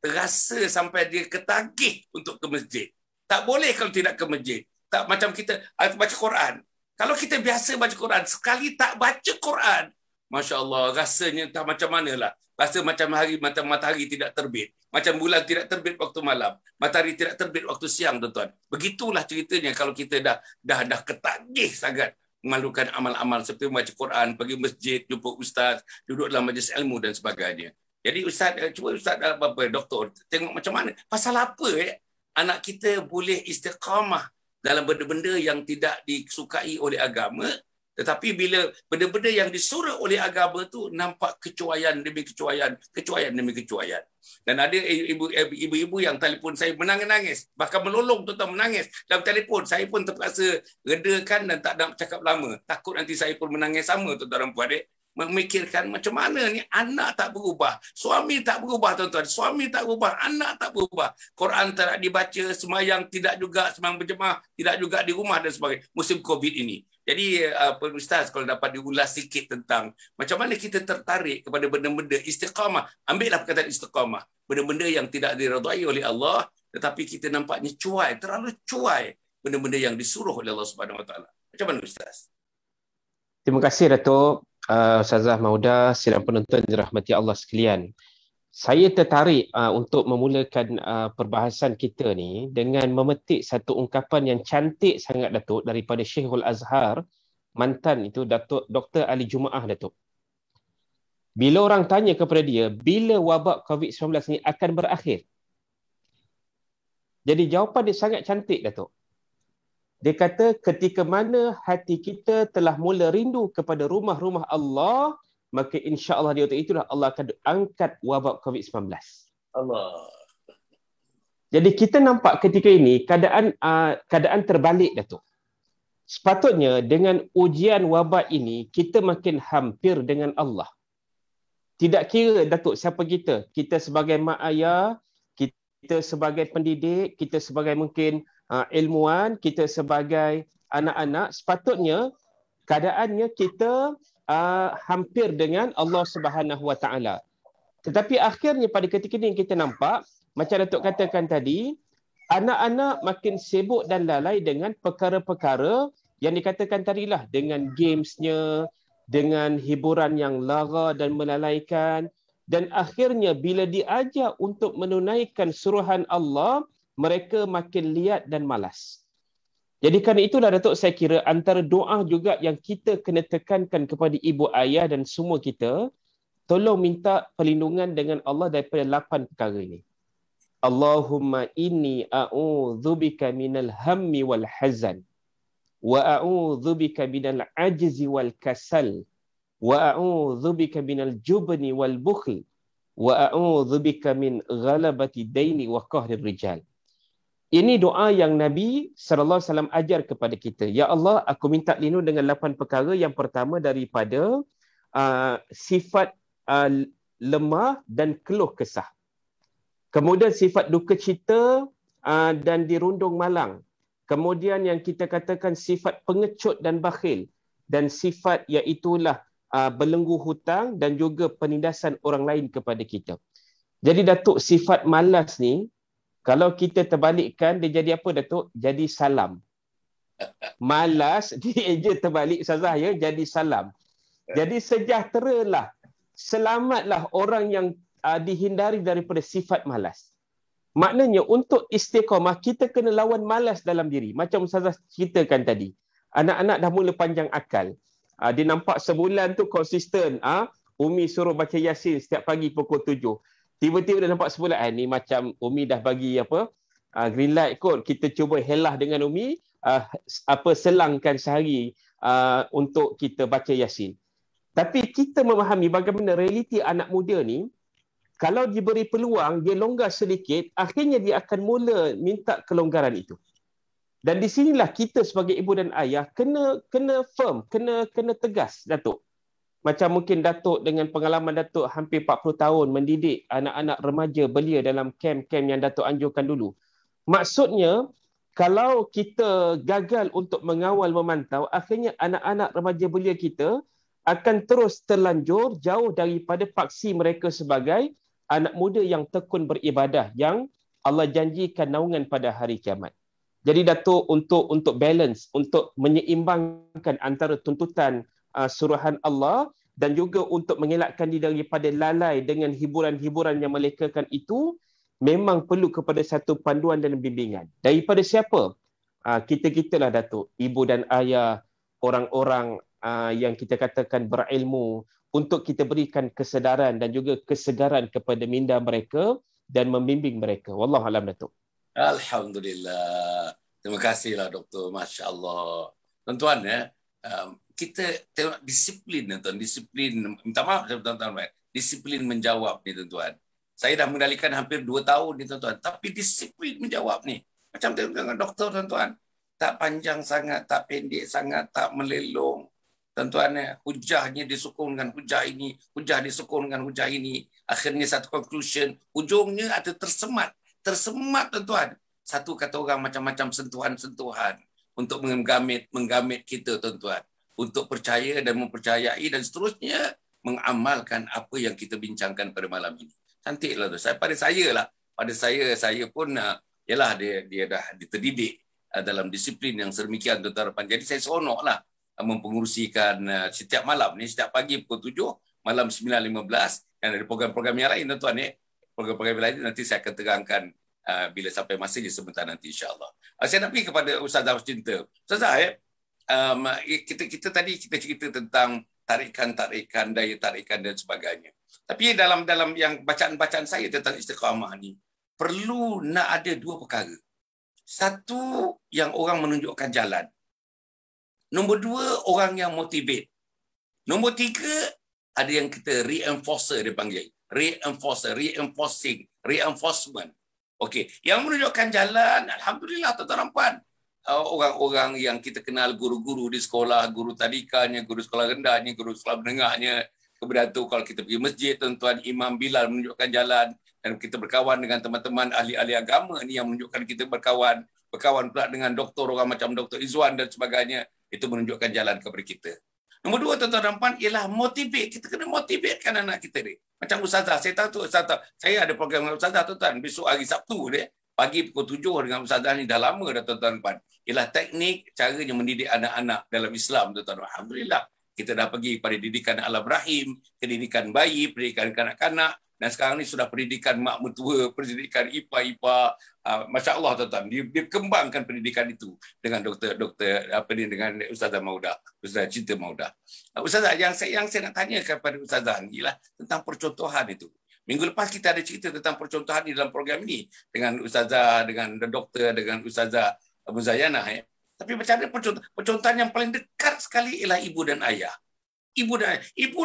terasa sampai dia ketagih untuk ke masjid. Tak boleh kalau tidak ke masjid. Tak macam kita baca Quran. Kalau kita biasa baca Quran, sekali tak baca Quran, Masya Allah, rasanya tak macam mana lah. Rasa macam matahari tidak terbit. Macam bulan tidak terbit waktu malam. Matahari tidak terbit waktu siang, tuan-tuan. Begitulah ceritanya kalau kita dah ketagih sangat melakukan amal-amal seperti membaca Quran, pergi masjid, jumpa ustaz, duduk dalam majlis ilmu dan sebagainya. Jadi ustaz, cuba ustaz doktor, tengok macam mana. Pasal apa anak kita boleh istiqamah dalam benda-benda yang tidak disukai oleh agama, tetapi bila benda-benda yang disuruh oleh agama tu nampak kecuaian demi kecuaian demi kecuaian. Dan ada ibu-ibu yang telefon saya menangis, bahkan melolong tuan-tuan menangis dalam telefon. Saya pun terpaksa redakan dan tak nak cakap lama. Takut nanti saya pun menangis sama tuan-tuan dan puan. Memikirkan macam mana ni anak tak berubah, suami tak berubah tuan-tuan, suami tak berubah, anak tak berubah, Quran tak dibaca, semayang tidak juga, semayang berjemaah tidak juga di rumah dan sebagainya musim COVID ini. Jadi Ustaz, kalau dapat diulas sikit tentang macam mana kita tertarik kepada benda-benda istiqamah. Ambillah perkataan istiqamah. Benda-benda yang tidak diredai oleh Allah, tetapi kita nampaknya cuai, terlalu cuai benda-benda yang disuruh oleh Allah Subhanahu Wa Taala. Macam mana Ustaz? Terima kasih Datuk Ustazah Mauda, sidang penonton dirahmati Allah sekalian. Saya tertarik untuk memulakan perbahasan kita ni dengan memetik satu ungkapan yang cantik sangat Datuk daripada Syekhul Azhar, mantan itu Datuk Dr. Ali Jumaah Datuk. Bila orang tanya kepada dia, bila wabak COVID-19 ni akan berakhir? Jadi jawapan dia sangat cantik Datuk. Dia kata ketika mana hati kita telah mula rindu kepada rumah-rumah Allah, maka insya-Allah di waktu itulah Allah akan angkat wabak COVID-19. Allah. Jadi kita nampak ketika ini keadaan terbalik Datuk. Sepatutnya dengan ujian wabak ini kita makin hampir dengan Allah. Tidak kira Datuk siapa kita. Kita sebagai mak ayah, kita sebagai pendidik, kita sebagai mungkin ilmuwan, kita sebagai anak-anak, sepatutnya keadaannya kita hampir dengan Allah Subhanahu Wa Taala. Tetapi akhirnya pada ketika ini kita nampak, macam Datuk katakan tadi, anak-anak makin sibuk dan lalai dengan perkara-perkara yang dikatakan tadilah, dengan gamesnya, dengan hiburan yang lara dan melalaikan, dan akhirnya bila diajar untuk menunaikan suruhan Allah, mereka makin liat dan malas. Jadi kerana itulah Datuk, saya kira antara doa juga yang kita kena tekankan kepada ibu ayah dan semua kita, tolong minta perlindungan dengan Allah daripada 8 perkara ini. Allahumma inni a'udzubika minal hammi wal hazan, wa a'udzubika minal ajzi wal kasal, wa a'udzubika minal jubni wal bukhl, wa a'udzubika min ghalabati daini wa qahrir rijal. Ini doa yang Nabi SAW ajar kepada kita. Ya Allah, aku minta lindung dengan 8 perkara. Yang pertama daripada sifat lemah dan keluh kesah. Kemudian sifat duka cita dan dirundung malang. Kemudian yang kita katakan sifat pengecut dan bakhil. Dan sifat iaitulah belenggu hutang dan juga penindasan orang lain kepada kita. Jadi Datuk, sifat malas ni, kalau kita terbalikkan, dia jadi apa Datuk? Jadi salam. Malas, dia je terbalik Ustazah ya, jadi salam. Jadi sejahteralah, selamatlah orang yang dihindari daripada sifat malas. Maknanya untuk istiqamah, kita kena lawan malas dalam diri. Macam Ustazah ceritakan tadi. Anak-anak dah mula panjang akal. Dia nampak sebulan tu konsisten. Umi suruh baca Yasin setiap pagi pukul 7. Tiba-tiba dah nampak sebulan, ni macam Umi dah bagi green light kot. Kita cuba helah dengan Umi, selangkan sehari untuk kita baca Yasin. Tapi kita memahami bagaimana realiti anak muda ni, kalau diberi peluang, dia longgar sedikit, akhirnya dia akan mula minta kelonggaran itu. Dan di sinilah kita sebagai ibu dan ayah kena firm, kena tegas Datuk. Macam mungkin Datuk dengan pengalaman Datuk hampir 40 tahun mendidik anak-anak remaja belia dalam kem-kem yang Datuk anjurkan dulu. Maksudnya, kalau kita gagal untuk mengawal memantau, akhirnya anak-anak remaja belia kita akan terus terlanjur jauh daripada paksi mereka sebagai anak muda yang tekun beribadah, yang Allah janjikan naungan pada hari kiamat. Jadi Datuk, untuk balance, untuk menyeimbangkan antara tuntutan suruhan Allah dan juga untuk mengelakkan diri daripada lalai dengan hiburan-hiburan yang melekakan itu, memang perlu kepada satu panduan dan bimbingan. Daripada siapa? Kita-kita lah Datuk, ibu dan ayah, orang-orang yang kita katakan berilmu, untuk kita berikan kesedaran dan juga kesegaran kepada minda mereka dan membimbing mereka. Wallahualam Datuk. Alhamdulillah. Terima kasihlah Doktor. Masya Allah. Tuan-tuan ya, kita tengok disiplin tuan, disiplin. Minta maaf tuan-tuan, disiplin menjawab ni tuan-tuan. Saya dah mengendalikan hampir 2 tahun ni tuan-tuan, tapi disiplin menjawab ni. Macam tengok doktor tuan-tuan, tak panjang sangat, tak pendek sangat, tak melelong. Tuan-tuan, hujahnya disokong dengan hujah ini, hujah disokong dengan hujah ini. Akhirnya satu conclusion, ujungnya ada tersemat tuan-tuan. Satu kata orang macam-macam sentuhan-sentuhan. untuk menggamit kita tuan-tuan, untuk percaya dan mempercayai dan seterusnya mengamalkan apa yang kita bincangkan pada malam ini. Cantiklah tu. Pada saya pun ialah dia dah terdidik dalam disiplin yang sedemikian tuan-tuan. Jadi saya seronoklah mempengurusikan setiap malam ni, setiap pagi pukul 7, malam 9.15, dan ada program-program yang lain tuan-tuan ni. Program-program yang lain nanti saya akan terangkan bila sampai masanya sebentar nanti insya-Allah. Saya nak pergi kepada Ustazah Cinta. Ustazah, kita tadi kita cerita tentang tarikan-tarikan, daya tarikan dan sebagainya. Tapi dalam yang bacaan-bacaan saya tentang istiqamah ni, perlu nak ada dua perkara. Satu, yang orang menunjukkan jalan. Nombor dua, orang yang motivate. Nombor tiga, ada yang kita reinforcer dia panggil. Reinforcement. Okey, yang menunjukkan jalan, alhamdulillah tuan-tuan dan puan. Orang-orang yang kita kenal, guru-guru di sekolah, guru tadikanya, guru sekolah rendahnya, guru sekolah menengahnya. Kemudian tu kalau kita pergi masjid, tuan-tuan, Imam Bilal menunjukkan jalan, dan kita berkawan dengan teman-teman ahli-ahli agama ni yang menunjukkan kita berkawan pula dengan doktor, orang macam Dr. Izwan dan sebagainya, itu menunjukkan jalan kepada kita. Nombor dua, tuan-tuan dan puan, ialah motivate. Kita kena motivatekan anak kita ni. Macam Ustazah, saya tahu tu Ustazah. Saya ada program dengan Ustazah, tuan-tuan. Besok hari Sabtu dia, pagi pukul 7 dengan Ustazah ni dah lama dah, tuan-tuan dan puan. Ialah teknik caranya mendidik anak-anak dalam Islam, tuan-tuan. Alhamdulillah. Kita dah pergi pada didikan alam rahim, pendidikan bayi, pendidikan kanak-kanak, dan sekarang ni sudah pendidikan mak mertua, pendidikan ipa-ipa. Masya Allah tuan-tuan, dia kembangkan pendidikan itu dengan dengan Ustazah Maudah, Ustazah Cinta Maudah. Ustazah, yang saya nak tanya kepada Ustazah ni ialah tentang percontohan itu. Minggu lepas kita ada cerita tentang percontohan di dalam program ini dengan Ustazah, dengan doktor, dengan Ustazah Muzayanah. Tapi macam mana percontohan yang paling dekat sekali ialah ibu dan ayah. Ibu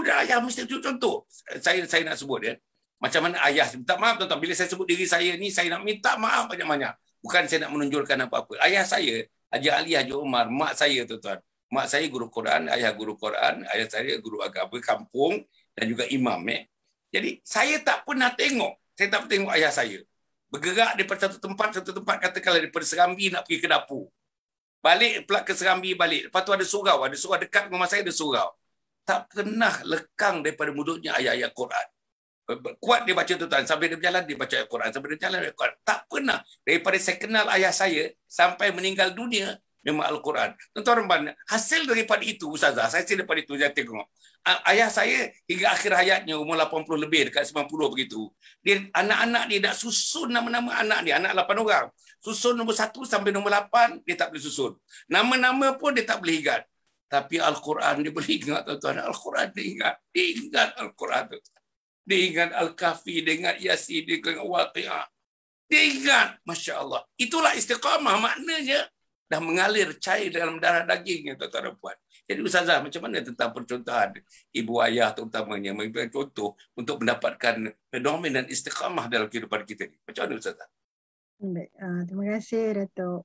dan ayah mesti itu contoh. Saya nak sebut dia. Macam mana ayah, minta maaf tuan-tuan, bila saya sebut diri saya ni, saya nak minta maaf banyak-banyak. Bukan saya nak menonjolkan apa-apa. Ayah saya, Haji Ali, Haji Umar, mak saya tuan-tuan. Mak saya guru Quran, ayah guru Quran, ayah saya guru agama kampung dan juga imam. Jadi saya tak pernah tengok ayah saya bergerak daripada satu tempat katakanlah daripada Serambi nak pergi ke dapur. Balik pula ke Serambi balik. Lepas tu ada surau dekat rumah saya ada surau. Tak pernah lekang daripada mulutnya ayat-ayat Quran. Kuat dia baca tuan-tuan, sampai dia berjalan dia baca Al-Quran, sampai dia berjalan Al-Quran. Tak pernah daripada saya kenal ayah saya sampai meninggal dunia memang Al-Quran. Tuan-tuan, hasil daripada itu Ustazah, saya daripada itu saya tengok. Ayah saya hingga akhir hayatnya umur 80 lebih dekat 90 begitu. Dia anak-anak dia nak susun nama-nama anak dia, anak 8 orang. Susun nombor 1 sampai nombor 8 dia tak boleh susun. Nama-nama pun dia tak boleh ingat. Tapi Al-Quran dia boleh ingat tuan-tuan. Al-Quran dia ingat Al-Quran tuan-tuan. Dia ingat Al-Kahfi, dia ingat Yasin, dia ingat Waqi'ah. Dia ingat, Masya Allah. Itulah istiqamah, maknanya dah mengalir cair dalam darah dagingnya, tuan-tuan dan puan. Jadi Ustazah, macam mana tentang percontohan ibu ayah terutamanya, memberikan contoh untuk mendapatkan fenomen dan istiqamah dalam kehidupan kita ni. Macam mana Ustazah? Baik, terima kasih Datuk.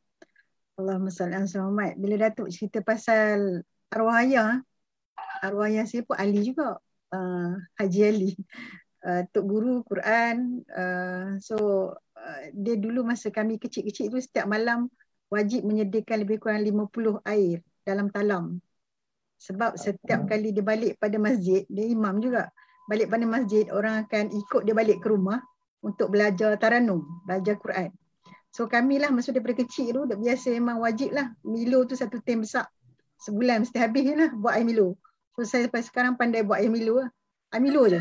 Allahumma salli ala Muhammad. Bila Datuk cerita pasal arwah ayah saya pun ahli juga. Haji Ali, Tok Guru Quran. Dia dulu masa kami kecil-kecil tu setiap malam wajib menyediakan lebih kurang 50 air dalam talam. Sebab setiap kali dia balik pada masjid, dia imam juga, balik pada masjid, orang akan ikut dia balik ke rumah untuk belajar taranum, belajar Quran. So kami lah masa daripada kecil tu dah biasa memang wajib lah. Milo tu satu tem besar, sebulan mesti habis lah buat air Milo. So saya sampai sekarang pandai buat air Milo lah. Air Milo je.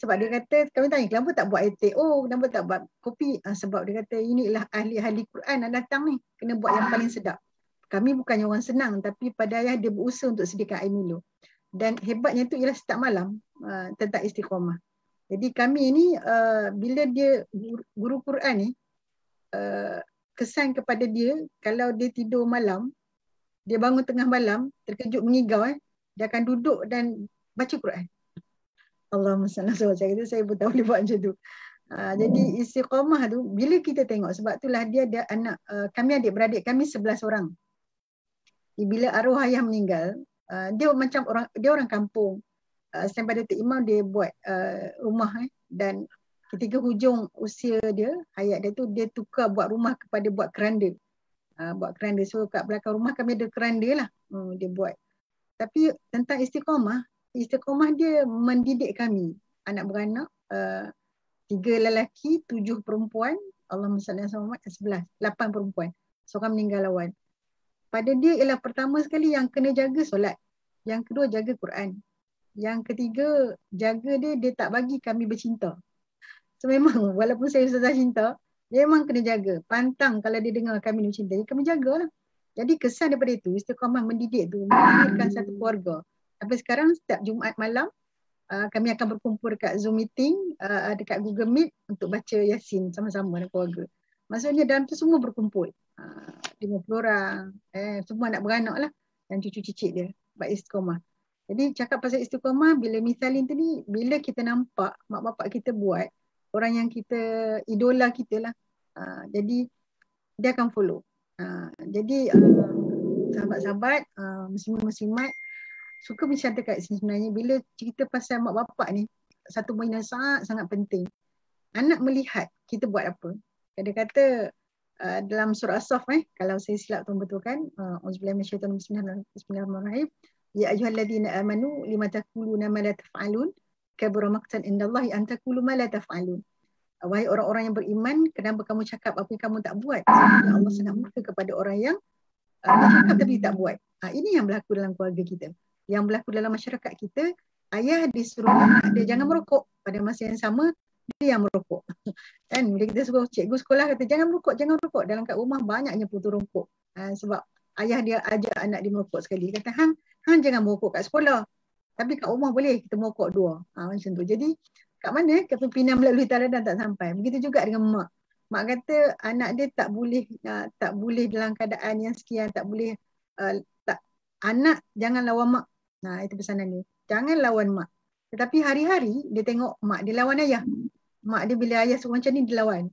Sebab dia kata, kami tanya, kenapa tak buat air teh? Oh, kenapa tak buat kopi? Sebab dia kata, inilah ahli-ahli Quran yang datang ni. Kena buat yang paling sedap. Kami bukannya orang senang, tapi pada ayah dia berusaha untuk sediakan air Milo. Dan hebatnya tu ialah setiap malam tentang istiqamah. Jadi kami ni, bila dia guru Quran ni, kesan kepada dia, kalau dia tidur malam, dia bangun tengah malam, terkejut mengigau, dia akan duduk dan baca Quran. Allahumma salli ala Muhammad. Saya pun tak boleh buat macam tu. Jadi istiqamah tu bila kita tengok, sebab itulah dia ada anak, kami adik-beradik kami 11 orang. Bila arwah ayah meninggal, dia macam orang kampung. Sampai Datuk Imam dia buat rumah dan ketika hujung usia dia, hayat dia tu, dia tukar buat rumah kepada buat keranda. buat keranda. So kat belakang rumah kami ada keranda lah, dia buat. Tapi tentang istiqamah dia mendidik kami, anak beranak, 3 lelaki, 7 perempuan, Allahumma salli ala Muhammad, 11, 8 perempuan. Seorang meninggal lawan. Pada dia ialah pertama sekali yang kena jaga solat. Yang kedua jaga Quran. Yang ketiga jaga dia tak bagi kami bercinta. So memang walaupun saya ustazah cinta, dia memang kena jaga. Pantang kalau dia dengar kami bercinta, kami jagalah. Jadi kesan daripada itu, istiqamah mendidik tu, melahirkan satu keluarga. Sampai sekarang setiap Jumaat malam, kami akan berkumpul dekat Zoom meeting, dekat Google Meet untuk baca Yasin sama-sama dengan keluarga. Maksudnya dalam tu semua berkumpul. 50 orang, semua anak beranak lah, dan cucu cicit dia, buat istiqamah. Jadi cakap pasal istiqamah, bila misalin tu ni, bila kita nampak mak bapak kita buat, orang yang kita, idola kita lah, jadi dia akan follow. Jadi sahabat-sahabat, muslimat-muslimat, suka bercerita kat sini sebenarnya, bila cerita pasal mak bapak ni, satu benda sangat sangat penting. Anak melihat kita buat apa. Kata-kata dalam surah As-Saff, kalau saya silap tuan betulkan, auzubillahi minasyaitonir rajim, bismillahirrahmanirrahim, ya ayyuhalladzina amanu lima taquluna ma la taf'alun kabura maqtan indallahi an taqulu ma la taf'alun. Wahai orang-orang yang beriman, kenapa kamu cakap apa yang kamu tak buat? Sebenarnya Allah sangat murka kepada orang yang dia cakap tapi tak buat. Ini yang berlaku dalam keluarga kita. Yang berlaku dalam masyarakat kita, ayah disuruh anak dia jangan merokok, pada masa yang sama dia yang merokok. Kan bila kita suruh cikgu sekolah kata jangan merokok. Dalam kat rumah banyaknya putus rokok. Sebab ayah dia ajak anak dia merokok sekali. Kata hang jangan merokok kat sekolah. Tapi kat rumah boleh kita merokok 2. Macam tu. Jadi kat mana kepimpinan melalui taladan tak sampai. Begitu juga dengan mak. Mak kata anak dia tak boleh dalam keadaan yang sekian, tak boleh anak jangan lawan mak. Itu pesanan dia. Jangan lawan mak. Tetapi hari-hari dia tengok mak dia lawan ayah. Mak dia bila ayah suruh macam ni dia lawan.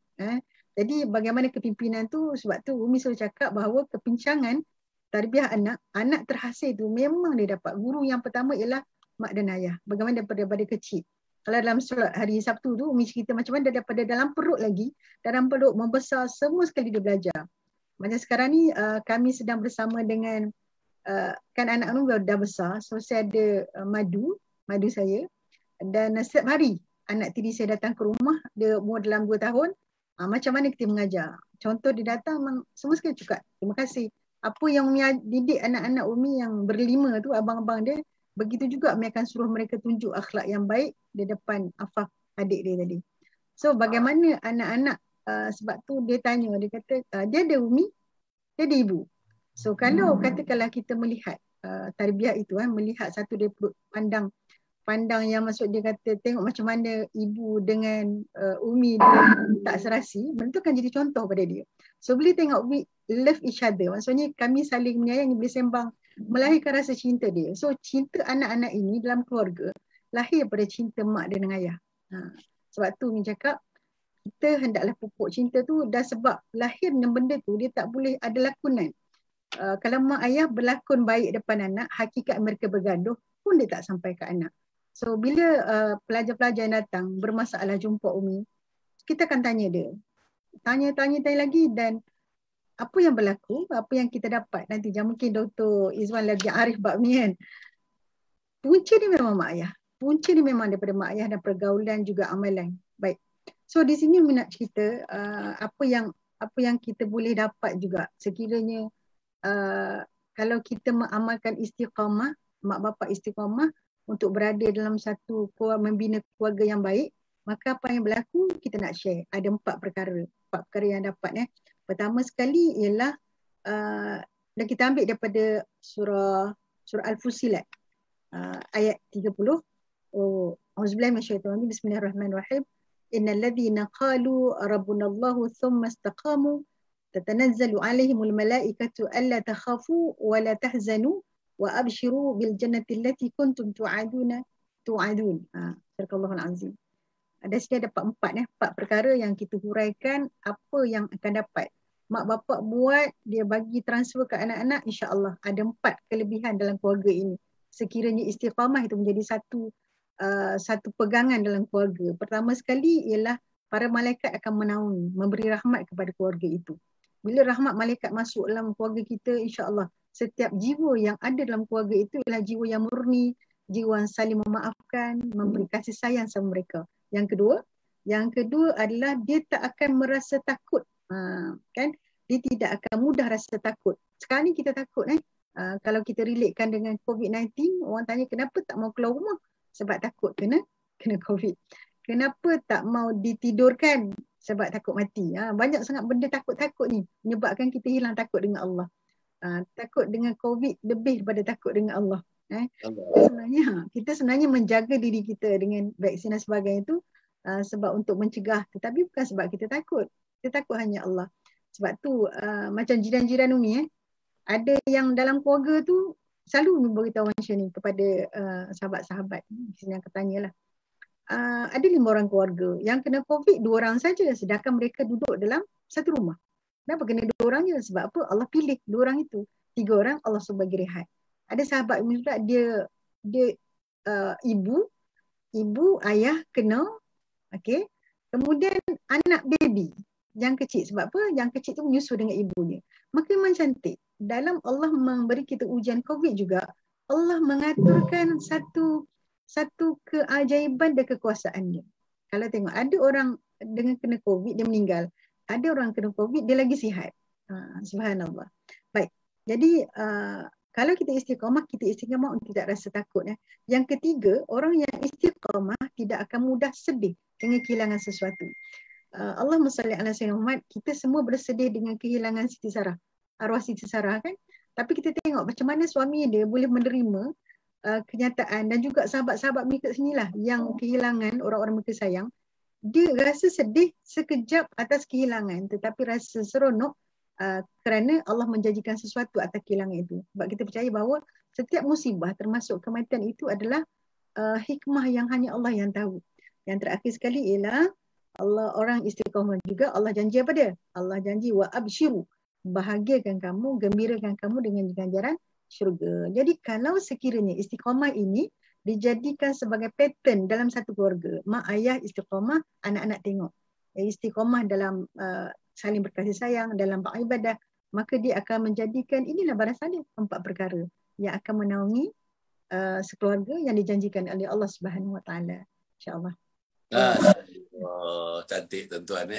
Jadi bagaimana kepimpinan tu, sebab tu Umi selalu cakap bahawa kepincangan tarbiyah anak terhasil tu memang dia dapat. Guru yang pertama ialah mak dan ayah. Bagaimana daripada kecil. Kalau dalam solat hari Sabtu tu Umi cerita macam mana daripada dalam perut lagi, dalam perut membesar semua sekali dia belajar. Macam sekarang ni kami sedang bersama dengan kan anak Umi dah besar, so saya ada madu saya, dan setiap hari anak tiri saya datang ke rumah, dia umur dalam 2 tahun, macam mana kita mengajar. Contoh dia datang semua sekali cakap terima kasih. Apa yang Umi didik anak-anak Umi yang berlima tu, abang-abang dia, begitu juga Umi akan suruh mereka tunjuk akhlak yang baik di depan Afaf, adik dia tadi. So bagaimana anak-anak, sebab tu dia tanya, dia kata dia ada Umi, dia ada ibu. So kalau katakanlah kita melihat tarbiyah itu, melihat satu dia pandang yang maksud dia kata tengok macam mana ibu dengan Umi dia tak serasi, benda tu akan jadi contoh pada dia. So boleh tengok we love each other, maksudnya kami saling menyayangi, boleh sembang, melahirkan rasa cinta dia. So cinta anak-anak ini dalam keluarga lahir pada cinta mak dengan ayah. Sebab tu Umi cakap kita hendaklah pupuk cinta tu, dah sebab lahir dengan benda tu dia tak boleh ada lakonan. Kalau mak ayah berlakon baik depan anak, hakikat mereka bergaduh pun dia tak sampai ke anak. So bila pelajar-pelajar yang datang bermasalah jumpa Umi, kita akan tanya dia. Tanya lagi, dan apa yang berlaku, apa yang kita dapat nanti. Jangan mungkin Dr. Izwan lagi arif bab ni kan. Punca dia memang mak ayah. Punca dia memang daripada mak ayah dan pergaulan juga amalan. Baik. So di sini Umi nak cerita apa yang kita boleh dapat juga sekiranya kalau kita mengamalkan istiqamah, mak bapak istiqamah untuk berada dalam satu membina keluarga yang baik, maka apa yang berlaku kita nak share. Ada 4 perkara yang dapat. Pertama sekali ialah dan kita ambil daripada surah Al-Fusilat ayat 30. Auzubillahi minasyaitonir rajim. Bismillahirrahmanirrahim. Innal ladzina qalu rabbunallahu tsumma istaqamu tatanazzalu alaihimul malaikatu alla takhafu wa la tahzanu wa abshiru bil jannati allati kuntum tu'adun. Subhanallahul azim. Ada sini dapat 4 perkara yang kita huraikan apa yang akan dapat. Mak bapak buat, dia bagi transfer ke anak-anak, insya-Allah ada 4 kelebihan dalam keluarga ini. Sekiranya istiqamah itu menjadi satu pegangan dalam keluarga. Pertama sekali ialah para malaikat akan menaungi, memberi rahmat kepada keluarga itu. Bila rahmat malaikat masuk dalam keluarga kita, insya-Allah setiap jiwa yang ada dalam keluarga itu ialah jiwa yang murni, jiwa yang saling memaafkan, memberi kasih sayang sama mereka. Yang kedua adalah dia tak akan merasa takut. Kan? Dia tidak akan mudah rasa takut. Sekarang ni kita takut kalau kita relatekan dengan COVID-19, orang tanya kenapa tak mau keluar rumah? Sebab takut kena COVID. Kenapa tak mau ditidurkan? Sebab takut mati. Banyak sangat benda takut-takut ni menyebabkan kita hilang takut dengan Allah. Takut dengan COVID lebih daripada takut dengan Allah. Kita sebenarnya menjaga diri kita dengan vaksin dan sebagainya itu sebab untuk mencegah, tetapi bukan sebab kita takut. Kita takut hanya Allah. Sebab tu macam jiran-jiran Umi ada yang dalam keluarga tu selalu beritahu macam ni kepada sahabat-sahabat yang ketanyalah. Ada 5 orang keluarga yang kena COVID 2 orang saja, sedangkan mereka duduk dalam satu rumah. Kenapa kena 2 orang je? Sebab apa? Allah pilih 2 orang itu. 3 orang Allah suruh bagi rehat. Ada sahabat Umi pula dia ibu ayah kena, okey. Kemudian anak baby yang kecil. Sebab apa? Yang kecil tu menyusu dengan ibunya. Maka memang cantik. Dalam Allah memberi kita ujian COVID juga, Allah mengaturkan satu keajaiban dan kekuasaannya. Kalau tengok ada orang dengan kena COVID dia meninggal, ada orang kena COVID dia lagi sihat. Subhanallah. Baik. Jadi kalau kita istiqamah untuk tidak rasa takut. Yang ketiga, orang yang istiqamah tidak akan mudah sedih dengan kehilangan sesuatu. Allahumma salli ala sayyidina Muhammad, kita semua bersedih dengan kehilangan Siti Sarah, arwah Siti Sarah kan. Tapi kita tengok macam mana suami dia boleh menerima kenyataan, dan juga sahabat-sahabat mereka sinilah yang kehilangan orang-orang mereka sayang. Dia rasa sedih sekejap atas kehilangan, tetapi rasa seronok kerana Allah menjanjikan sesuatu atas kehilangan itu. Sebab kita percaya bahawa setiap musibah termasuk kematian itu adalah hikmah yang hanya Allah yang tahu. Yang terakhir sekali ialah Allah, orang istiqamah juga Allah janji apa dia? Allah janji wa absyiru, bahagiakan kamu, gembirakan kamu dengan ganjaran syurga. Jadi kalau sekiranya istiqamah ini dijadikan sebagai pattern dalam satu keluarga, mak ayah istiqamah, anak-anak tengok istiqamah dalam saling berkasih sayang, dalam beribadah, maka dia akan menjadikan inilah balasan dia, 4 perkara yang akan menaungi sekeluarga yang dijanjikan oleh Allah Subhanahu Wa Taala. Insya-Allah. Cantik tuan-tuan.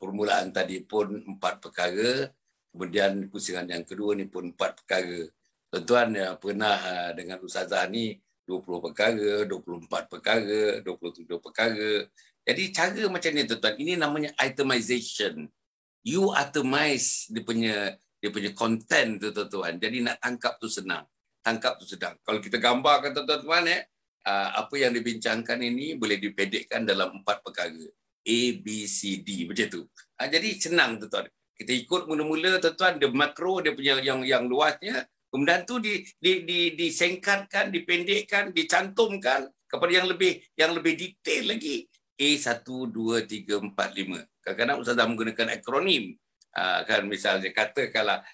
Permulaan tadi pun 4 perkara, kemudian pusingan yang kedua ni pun 4 perkara. Tuan-tuan pernah dengan Ustazah ni 20 perkara, 24 perkara, 27 perkara. Jadi cara macam ni tuan-tuan, ini namanya itemization. You itemize dia punya content tu tuan-tuan. Jadi nak tangkap tu senang. Kalau kita gambarkan tuan-tuan apa yang dibincangkan ini boleh dipedekkan dalam 4 perkara. A, B, C, D macam tu. Jadi senang tuan-tuan. Kita ikut mula-mula tuan-tuan, dia makro, dia punya yang luasnya. Kemudian tu disingkatkan, dipendekkan, dicantumkan kepada yang lebih detail lagi. A 1 2 3 4 5. Kadang-kadang Ustazah menggunakan akronim. Kan misalnya katakanlah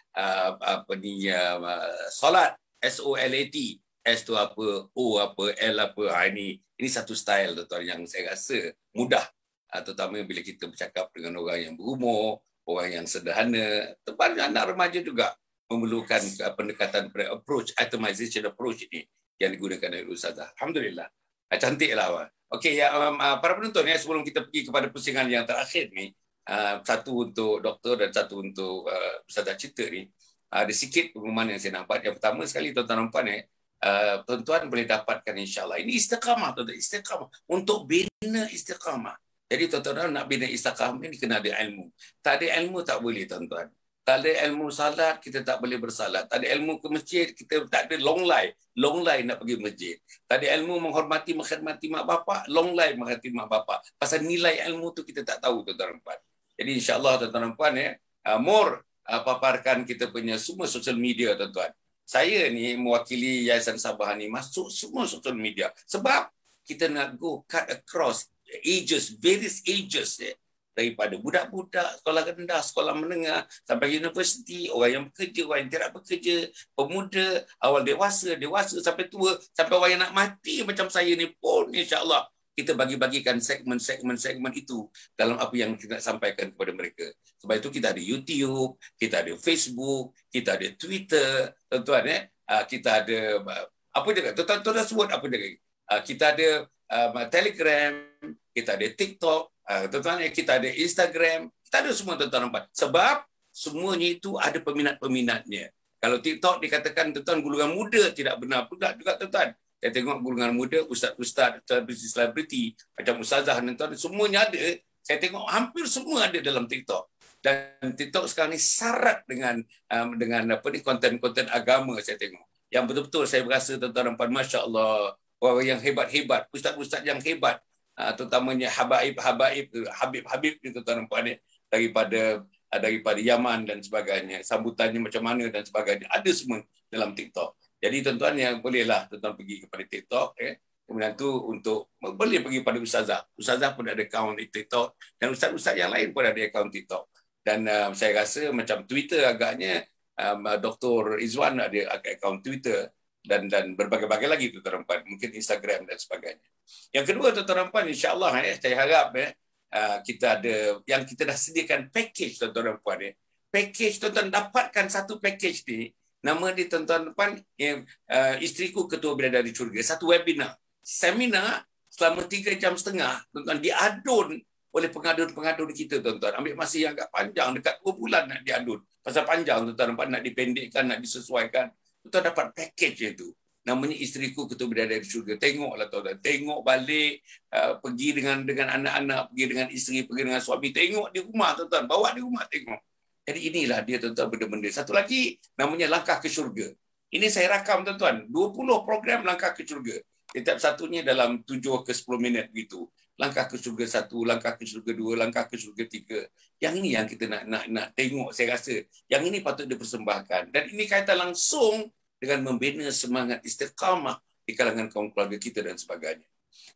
solat, SOLAT. S tu apa, O apa, L apa. Ini satu style tuan-tuan yang saya rasa mudah. Terutama bila kita bercakap dengan orang yang berumur, orang yang sederhana. Tepat anak remaja juga memerlukan pendekatan approach, itemization approach ini yang digunakan oleh Ustazah. Alhamdulillah. Cantiklah. Okey, para penonton sebelum kita pergi kepada pusingan yang terakhir ni, satu untuk doktor dan satu untuk Ustazah Cita ni, ada sikit pengumuman yang saya nampak. Yang pertama sekali tuan-tuan nampak tuan-tuan boleh dapatkan insya-Allah. Ini istiqamah tuan-tuan, istiqamah untuk bina istiqamah. Jadi tuan-tuan nak bina istiqamah ini kena ada ilmu. Tak ada ilmu tak boleh tuan-tuan. Tak ada ilmu salat kita tak boleh bersalat. Tak ada ilmu ke masjid kita tak ada long line nak pergi masjid. Tak ada ilmu menghormati mak bapak, long line menghormati mak bapak. Pasal nilai ilmu tu kita tak tahu tuan-tuan puan. Jadi insya-Allah tuan-tuan puan more paparkan kita punya semua social media tuan-tuan. Saya ni mewakili Yayasan Sabah ni masuk semua social media. Sebab kita nak go cut across ages, various ages daripada budak-budak, sekolah rendah, sekolah menengah, sampai universiti, orang yang bekerja, orang yang tidak bekerja, pemuda, awal dewasa, sampai tua, sampai orang yang nak mati macam saya ni pun insya-Allah kita bagi-bagikan segmen itu dalam apa yang kita nak sampaikan kepada mereka. Sebab itu kita ada YouTube, kita ada Facebook, kita ada Twitter, tuan-tuan kita ada apa juga, tuan-tuan sebut apa juga. Kita ada Telegram, kita ada TikTok, tuan-tuan kita ada Instagram, kita ada semua tuan-tuan. Sebab semuanya itu ada peminat-peminatnya. Kalau TikTok dikatakan tuan-tuan golongan muda, tidak benar pula juga tuan-tuan. Saya tengok golongan muda, ustaz-ustaz, selebriti, macam ustazah, tuan-tuan, semuanya ada. Saya tengok hampir semua ada dalam TikTok. Dan TikTok sekarang ni syarat dengan konten-konten agama saya tengok. Yang betul-betul saya berasa tuan-tuan, Masya Allah, orang yang hebat-hebat, ustaz-ustaz yang hebat, terutamanya Habib-Habib ni tuan-tuan, daripada Yaman dan sebagainya, sambutannya macam mana dan sebagainya, ada semua dalam TikTok. Jadi tuan-tuan yang bolehlah tuan-tuan pergi kepada TikTok, kemudian tu untuk boleh pergi pada ustazah. Ustazah pun ada akaun di TikTok dan ustaz-ustaz yang lain pun ada akaun TikTok. Dan saya rasa macam Twitter agaknya Dr. Izwan ada akaun Twitter dan berbagai-bagai lagi tuan-tuan, mungkin Instagram dan sebagainya. Yang kedua tuan-tuan, insya-Allah saya harap kita ada yang kita dah sediakan package tuan-tuan. Package tuan-tuan, dapatkan satu package ni. Nama dia tuan-tuan, Isteriku Ketua Bidadari Syurga. Satu webinar. Seminar selama 3 jam setengah. Tuan-tuan, diadun oleh pengadun-pengadun kita tuan-tuan. Ambil masa yang agak panjang. Dekat 2 bulan nak diadun. Pasal panjang tuan-tuan, nak dipendekkan, nak disesuaikan. Tuan-tuan dapat package itu. Namanya Isteriku Ketua Bidadari Syurga. Tengoklah tuan-tuan. Tengok balik. Pergi dengan anak-anak. Pergi dengan isteri. Pergi dengan suami. Tengok di rumah tuan-tuan. Bawa di rumah tengok. Jadi inilah dia tuan-tuan benda-benda. Satu lagi namanya Langkah ke Syurga. Ini saya rakam tuan-tuan. 20 program Langkah ke Syurga. Setiap satunya dalam 7 ke 10 minit begitu. Langkah ke Syurga 1, Langkah ke Syurga 2, Langkah ke Syurga 3. Yang ini yang kita nak tengok, saya rasa. Yang ini patut dipersembahkan. Dan ini kaitan langsung dengan membina semangat istiqamah di kalangan kaum keluarga kita dan sebagainya.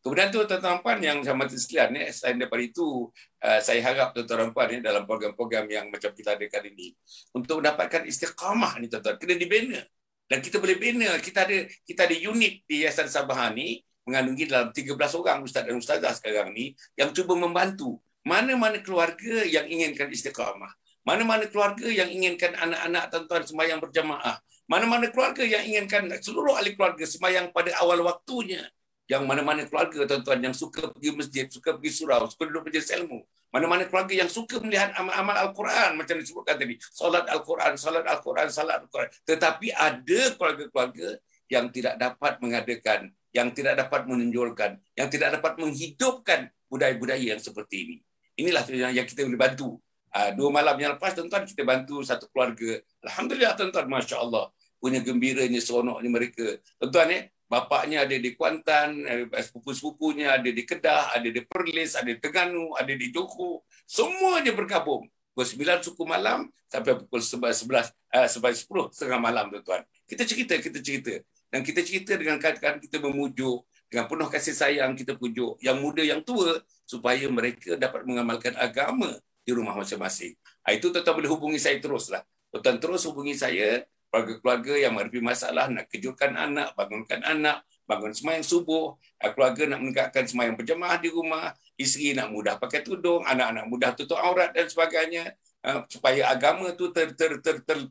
Kemudian tu tuan-tuan yang saya hormati sekalian, selain daripada itu, saya harap tuan-tuan dalam program-program yang macam kita ada kali ini, untuk mendapatkan istiqamah ni tuan-tuan, kena dibina. Dan kita boleh bina, kita ada unit di Yayasan Sabah ni, mengandungi dalam 13 orang ustaz dan ustazah sekarang ni, yang cuba membantu mana-mana keluarga yang inginkan istiqamah, mana-mana keluarga yang inginkan anak-anak tuan-tuan sembahyang berjamaah, mana-mana keluarga yang inginkan seluruh ahli keluarga sembahyang pada awal waktunya. Yang mana-mana keluarga tuan-tuan yang suka pergi masjid, suka pergi surau, suka duduk majlis ilmu. Mana-mana keluarga yang suka melihat amal-amal Al-Quran macam disebutkan tadi. Solat Al-Quran, salat Al-Quran, salat Al-Quran. Tetapi ada keluarga-keluarga yang tidak dapat mengadakan, yang tidak dapat menonjolkan, yang tidak dapat menghidupkan budaya-budaya yang seperti ini. Inilah yang kita boleh bantu. 2 malam yang lepas tuan-tuan kita bantu satu keluarga. Alhamdulillah tuan-tuan, Masya Allah. Punya gembiranya, seronoknya mereka. Tuan-tuan bapaknya ada di Kuantan, sepupu-sepupunya ada di Kedah, ada di Perlis, ada di Terengganu, ada di Johor. Semuanya bergabung. Pukul 9 suku malam sampai pukul 10 setengah malam tuan-tuan. Kita cerita. Dan kita cerita dengan kadang-kadang kita memujuk, dengan penuh kasih sayang kita pujuk yang muda, yang tua, supaya mereka dapat mengamalkan agama di rumah masing-masing. Itu tuan-tuan boleh hubungi saya teruslah. Tuan-tuan terus hubungi saya, keluarga-keluarga yang menghadapi masalah, nak kejutkan anak, bangunkan anak, bangun sembahyang subuh, keluarga nak menegakkan sembahyang berjemaah di rumah, isteri nak mudah pakai tudung, anak-anak mudah tutup aurat dan sebagainya, supaya agama tu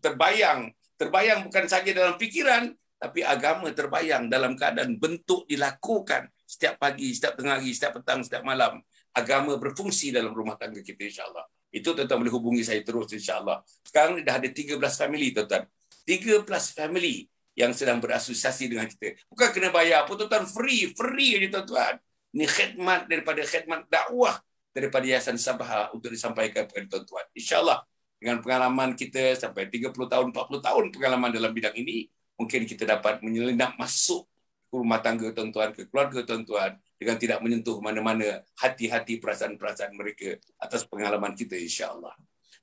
terbayang bukan saja dalam fikiran, tapi agama terbayang dalam keadaan bentuk dilakukan setiap pagi, setiap tengah hari, setiap petang, setiap malam. Agama berfungsi dalam rumah tangga kita, insya-Allah. Itu tuan-tuan boleh hubungi saya terus, insya-Allah. Sekarang dah ada 13 family, tuan-tuan. 13 family yang sedang berasosiasi dengan kita. Bukan kena bayar apa tuan-tuan, free je tuan-tuan. Ini khidmat daripada khidmat dakwah daripada Yayasan Sabah untuk disampaikan kepada tuan-tuan. InsyaAllah dengan pengalaman kita sampai 30 tahun, 40 tahun pengalaman dalam bidang ini, mungkin kita dapat menyelenap masuk ke rumah tangga tuan-tuan, ke keluarga tuan-tuan dengan tidak menyentuh mana-mana hati-hati perasaan-perasaan mereka atas pengalaman kita, insya-Allah.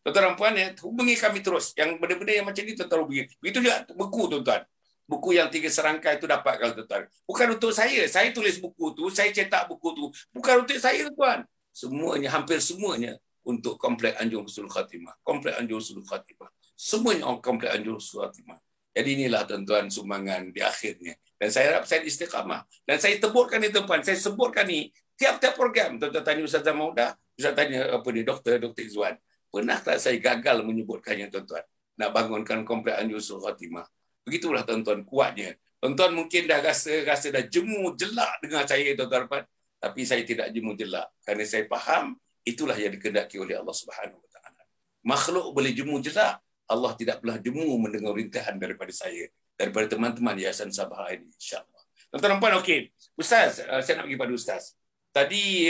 Tuan-tuan dan puan, hubungi kami terus. Yang benda-benda yang macam ni tuan-tuan hubungi. Begitu juga buku tuan-tuan. Buku yang 3 serangkai itu dapat kalau tuan-tuan. Bukan untuk saya. Saya tulis buku tu, saya cetak buku tu. Bukan untuk saya tuan. Semuanya, hampir semuanya untuk Komplek Anjung Husnul Khatimah. Komplek Anjung Husnul Khatimah. Semuanya Komplek Anjung Husnul Khatimah. Jadi inilah tuan-tuan sumbangan di akhirnya. Dan saya harap saya istiqamah. Dan saya sebutkan ni tuan-tuan. Saya sebutkan ni Tiap-tiap program, tuan-tuan tanya Ustaz Maudah, Ustaz tanya apa dia, Dr. Izzuan. Pernah tak saya gagal menyebutkannya, tuan-tuan? Nak bangunkan komplek Anjung Husnul Khatimah. Begitulah, tuan-tuan, kuatnya. Tuan-tuan mungkin dah rasa dah jemu jelak dengan saya, tuan-tuan. Tapi saya tidak jemu jelak. Kerana saya faham, itulah yang dikehendaki oleh Allah Subhanahu Wa Taala. Makhluk boleh jemu jelak, Allah tidak pernah jemu mendengar rintihan daripada saya, daripada teman-teman Yayasan Sabah ini, insya-Allah. Tuan-tuan puan, okey. Ustaz, saya nak pergi pada Ustaz. Tadi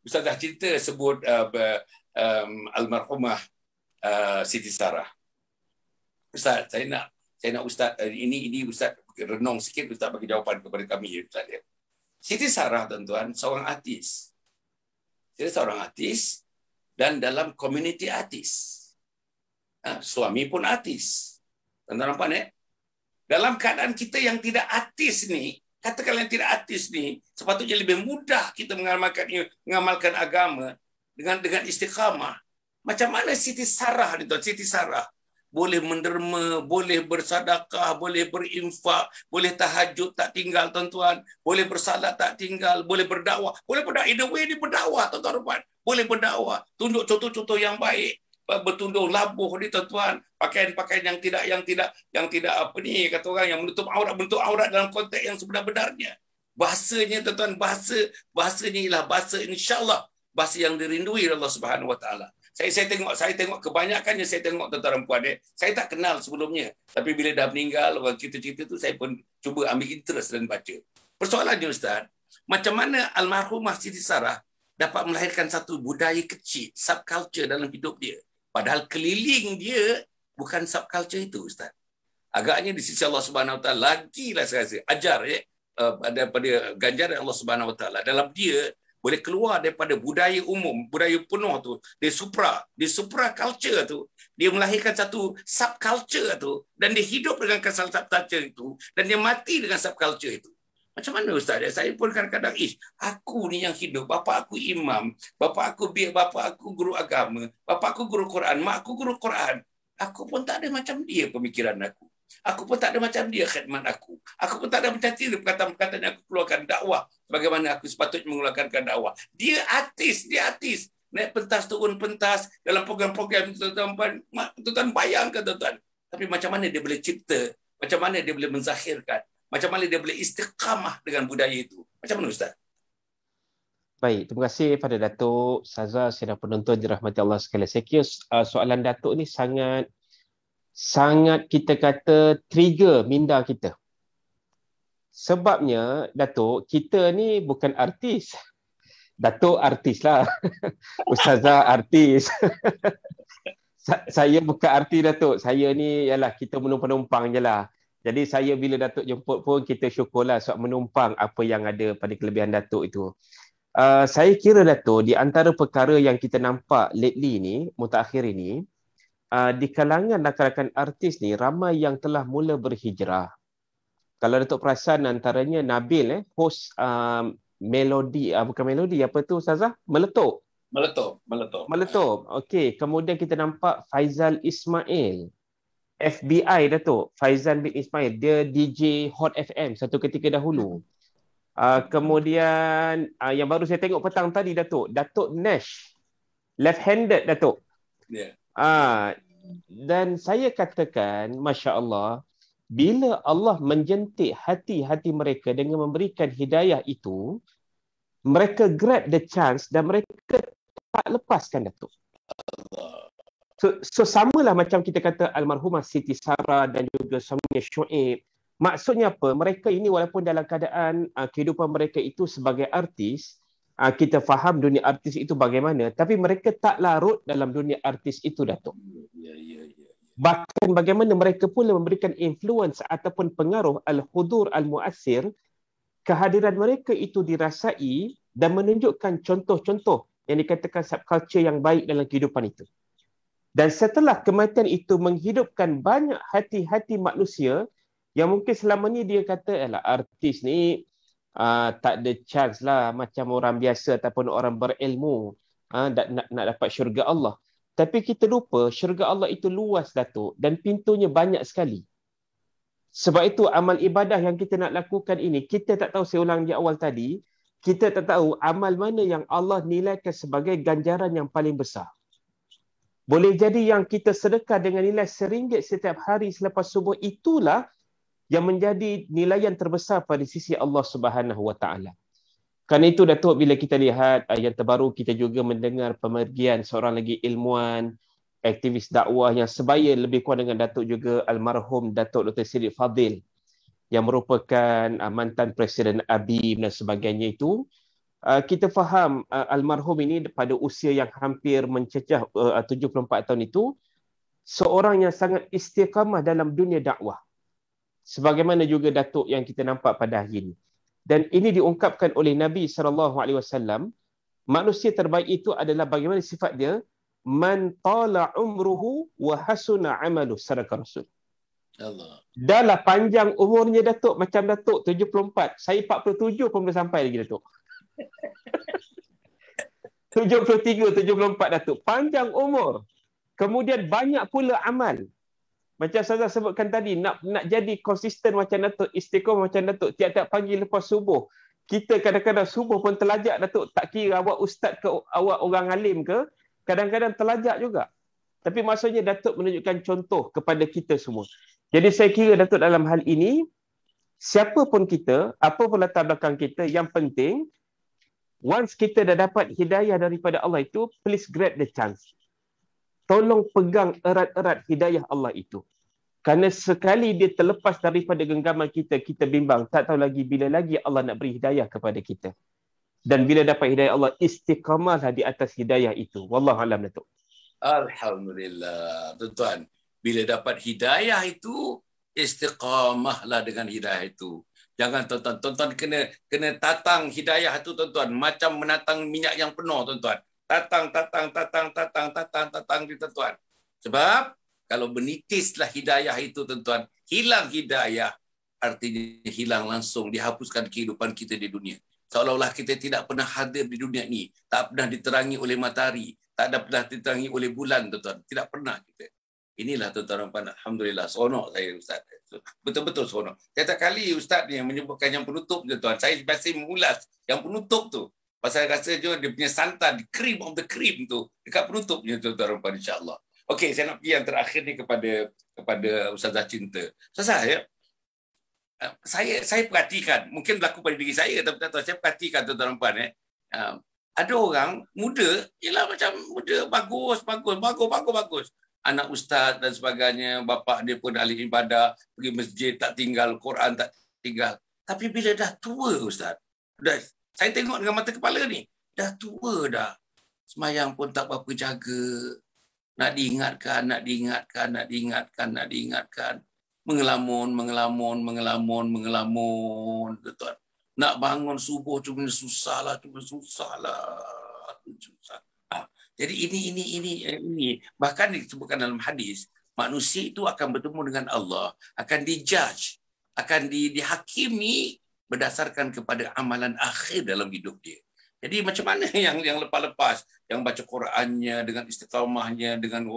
Ustaz dah cerita sebut almarhumah Siti Sarah. Ustaz, saya nak Ustaz ini Ustaz renung sikit, Ustaz bagi jawapan kepada kami, Ustaz. Siti Sarah, tuan-tuan, seorang artis. Dia seorang artis dan dalam komuniti artis. Suami pun artis. Tuan-tuan nampak, dalam keadaan kita yang tidak artis ni, katakan yang tidak artis ni, sepatutnya lebih mudah kita mengamalkan agama dengan istiqamah. Macam mana Siti Sarah ni, tuan? Siti Sarah boleh menderma, boleh bersedekah, boleh berinfak, boleh tahajud tak tinggal, tuan-tuan, boleh bersalat tak tinggal, boleh berdakwah. Boleh berdakwah, in a way dia berdakwah, tuan-tuan. Boleh berdakwah, tunjuk contoh-contoh yang baik, bertundung labuh ni, tuan-tuan, pakaian-pakaian yang tidak apa ni, kata orang, yang menutup aurat dalam konteks yang sebenar-benarnya. Bahasanya, tuan-tuan, bahasanya ialah bahasa, insya-Allah, bahasa yang dirindui Allah Subhanahu Wa Taala. Saya tengok kebanyakannya, saya tengok tuan-tuan puan, saya tak kenal sebelumnya, tapi bila dah meninggal orang cerita-cerita tu, saya pun cuba ambil interest dan baca. Persoalannya, Ustaz, macam mana almarhumah Siti Sarah dapat melahirkan satu budaya kecil, subculture dalam hidup dia, padahal keliling dia bukan subculture itu, Ustaz. Agaknya di sisi Allah Subhanahu Wa Taala lagilah saya rasa ajar daripada ganjaran Allah Subhanahu Wa Taala dalam dia boleh keluar daripada budaya umum, budaya penuh tu, di supra culture tu, dia melahirkan satu subculture tu, dan dia hidup dengan subculture itu, dan dia mati dengan subculture itu. Macam mana, Ustaz? Saya pun kadang-kadang, aku ni yang hidup, bapa aku imam, bapa aku guru agama, bapa aku guru Quran, mak aku guru Quran. Aku pun tak ada macam dia pemikiran aku. Aku pun tak ada macam dia khidmat aku. Aku pun tak ada macam dia perkataan-perkataan yang aku keluarkan dakwah. Bagaimana aku sepatutnya mengeluarkan dakwah. Dia artis. Naik pentas, turun pentas dalam program-program, tuan-tuan bayangkan, tuan-tuan. Tapi macam mana dia boleh cipta? Macam mana dia boleh menzahirkan? Macam mana dia boleh istiqamah dengan budaya itu? Macam mana, Ustaz? Baik, terima kasih pada Datuk Saza, sidang penonton dirahmati Allah sekalian. Saya kira soalan Datuk ni sangat kita kata trigger minda kita. Sebabnya, Datuk, kita ni bukan artis. Datuk artis lah. Ustazah artis. Saya bukan artis, Datuk. Saya ni ialah kita penumpang je lah. Jadi saya bila Datuk jemput pun kita syukurlah sebab menumpang apa yang ada pada kelebihan Datuk itu. Saya kira, Datuk, di antara perkara yang kita nampak lately ni, mutakhir ini, di kalangan rakan-rakan artis ni ramai yang telah mula berhijrah. Kalau Datuk perasan antaranya Nabil host melodi, bukan melodi, apa tu Ustazah? Meletup. Okey, kemudian kita nampak Faizal Ismail, FBI, Datuk. Faizal bin Ismail, dia DJ Hot FM satu ketika dahulu. Kemudian yang baru saya tengok petang tadi, Datuk Nash, left-handed, Datuk. Ya. Dan saya katakan, Masya Allah, bila Allah menjentik hati-hati mereka dengan memberikan hidayah itu, mereka grab the chance dan mereka tak lepaskan, Datuk. So samalah macam kita kata almarhumah Siti Sarah dan juga suaminya Shuaib. Maksudnya apa? Mereka ini walaupun dalam keadaan kehidupan mereka itu sebagai artis, kita faham dunia artis itu bagaimana, tapi mereka tak larut dalam dunia artis itu, Datuk. Bahkan bagaimana mereka pula memberikan influence ataupun pengaruh al-hudur al-mu'assir, kehadiran mereka itu dirasai dan menunjukkan contoh-contoh yang dikatakan subculture yang baik dalam kehidupan itu. Dan setelah kematian itu menghidupkan banyak hati-hati manusia yang mungkin selama ni dia kata, artis ni tak ada chance lah macam orang biasa ataupun orang berilmu nak dapat syurga Allah. Tapi kita lupa syurga Allah itu luas, Datuk, dan pintunya banyak sekali. Sebab itu amal ibadah yang kita nak lakukan ini, kita tak tahu, saya ulang di awal tadi, kita tak tahu amal mana yang Allah nilaikan sebagai ganjaran yang paling besar. Boleh jadi yang kita sedekah dengan nilai RM1 setiap hari selepas subuh itulah yang menjadi nilaian terbesar pada sisi Allah Subhanahu Wa Taala. Kerana itu Datuk, bila kita lihat yang terbaru, kita juga mendengar pemergian seorang lagi ilmuwan, aktivis dakwah yang sebaya lebih kurang dengan Datuk juga, almarhum Datuk Dr. Siddiq Fadil, yang merupakan mantan Presiden ABIM dan sebagainya itu. Kita faham almarhum ini pada usia yang hampir mencecah 74 tahun itu, seorang yang sangat istiqamah dalam dunia dakwah. Sebagaimana juga Datuk yang kita nampak pada hari ini. Dan ini diungkapkan oleh Nabi SAW, manusia terbaik itu adalah bagaimana sifat dia, man tala umruhu wa hasuna amalu, sadaqah Rasul. Allah. Dah lah panjang umurnya Datuk, macam Datuk 74, saya 47 pun belum sampai lagi Datuk. 73, 74 Datuk, panjang umur. Kemudian banyak pula amal. Macam saya sebutkan tadi, nak jadi konsisten macam Datuk, istiqomah macam Datuk, tiap-tiap pagi lepas subuh. Kita kadang-kadang subuh pun terlajak Datuk, tak kira awak ustaz ke, awak orang alim ke, kadang-kadang terlajak juga. Tapi maksudnya Datuk menunjukkan contoh kepada kita semua. Jadi saya kira Datuk dalam hal ini, siapa pun kita, apa pun latar belakang kita, yang penting, once kita dah dapat hidayah daripada Allah itu, please grab the chance. Tolong pegang erat-erat hidayah Allah itu. Kerana sekali dia terlepas daripada genggaman kita, kita bimbang. Tak tahu lagi bila lagi Allah nak beri hidayah kepada kita. Dan bila dapat hidayah Allah, istiqamahlah di atas hidayah itu. Wallahualam Datuk. Alhamdulillah. Tuan-tuan, bila dapat hidayah itu, istiqamahlah dengan hidayah itu. Jangan tuan-tuan. Tuan-tuan kena tatang hidayah itu tuan-tuan. Macam menatang minyak yang penuh tuan-tuan. Tatang di tuan-tuan. Sebab kalau menitislah hidayah itu tuan-tuan, hilang hidayah, artinya hilang langsung, dihapuskan kehidupan kita di dunia. Seolah-olah kita tidak pernah hadir di dunia ini, tak pernah diterangi oleh matahari, tak pernah diterangi oleh bulan tuan-tuan, tidak pernah kita. Inilah tuan-tuan, alhamdulillah, seronok saya Ustaz. Betul-betul seronok. Setiap kali Ustaz ni yang menyebutkan yang penutup tuan-tuan, saya biasa mengulas yang penutup tu. Pasal rasa dia punya santan, cream of the cream tu dekat penutupnya tuan-tuan, insya-Allah. Okey, saya nak pergi yang terakhir ni kepada Ustazah Cinta. Ustazah ya. Saya perhatikan, mungkin berlaku pada diri saya, tapi tak tahu, saya perhatikan tuan-tuan puan ada orang muda, ialah macam muda bagus. Anak ustaz dan sebagainya, bapa dia pun ahli ibadah, pergi masjid tak tinggal, Quran tak tinggal. Tapi bila dah tua ustaz, saya tengok dengan mata kepala ni, dah tua dah. Semayang pun tak berapa jaga. Nak diingatkan. Mengelamun. Tuan. Nak bangun subuh cuma susah lah. Jadi ini. Bahkan disebutkan dalam hadis, manusia itu akan bertemu dengan Allah, akan dijudge, akan dihakimi berdasarkan kepada amalan akhir dalam hidup dia. Jadi macam mana yang lepas-lepas, yang baca Qurannya, dengan istiqamahnya, dengan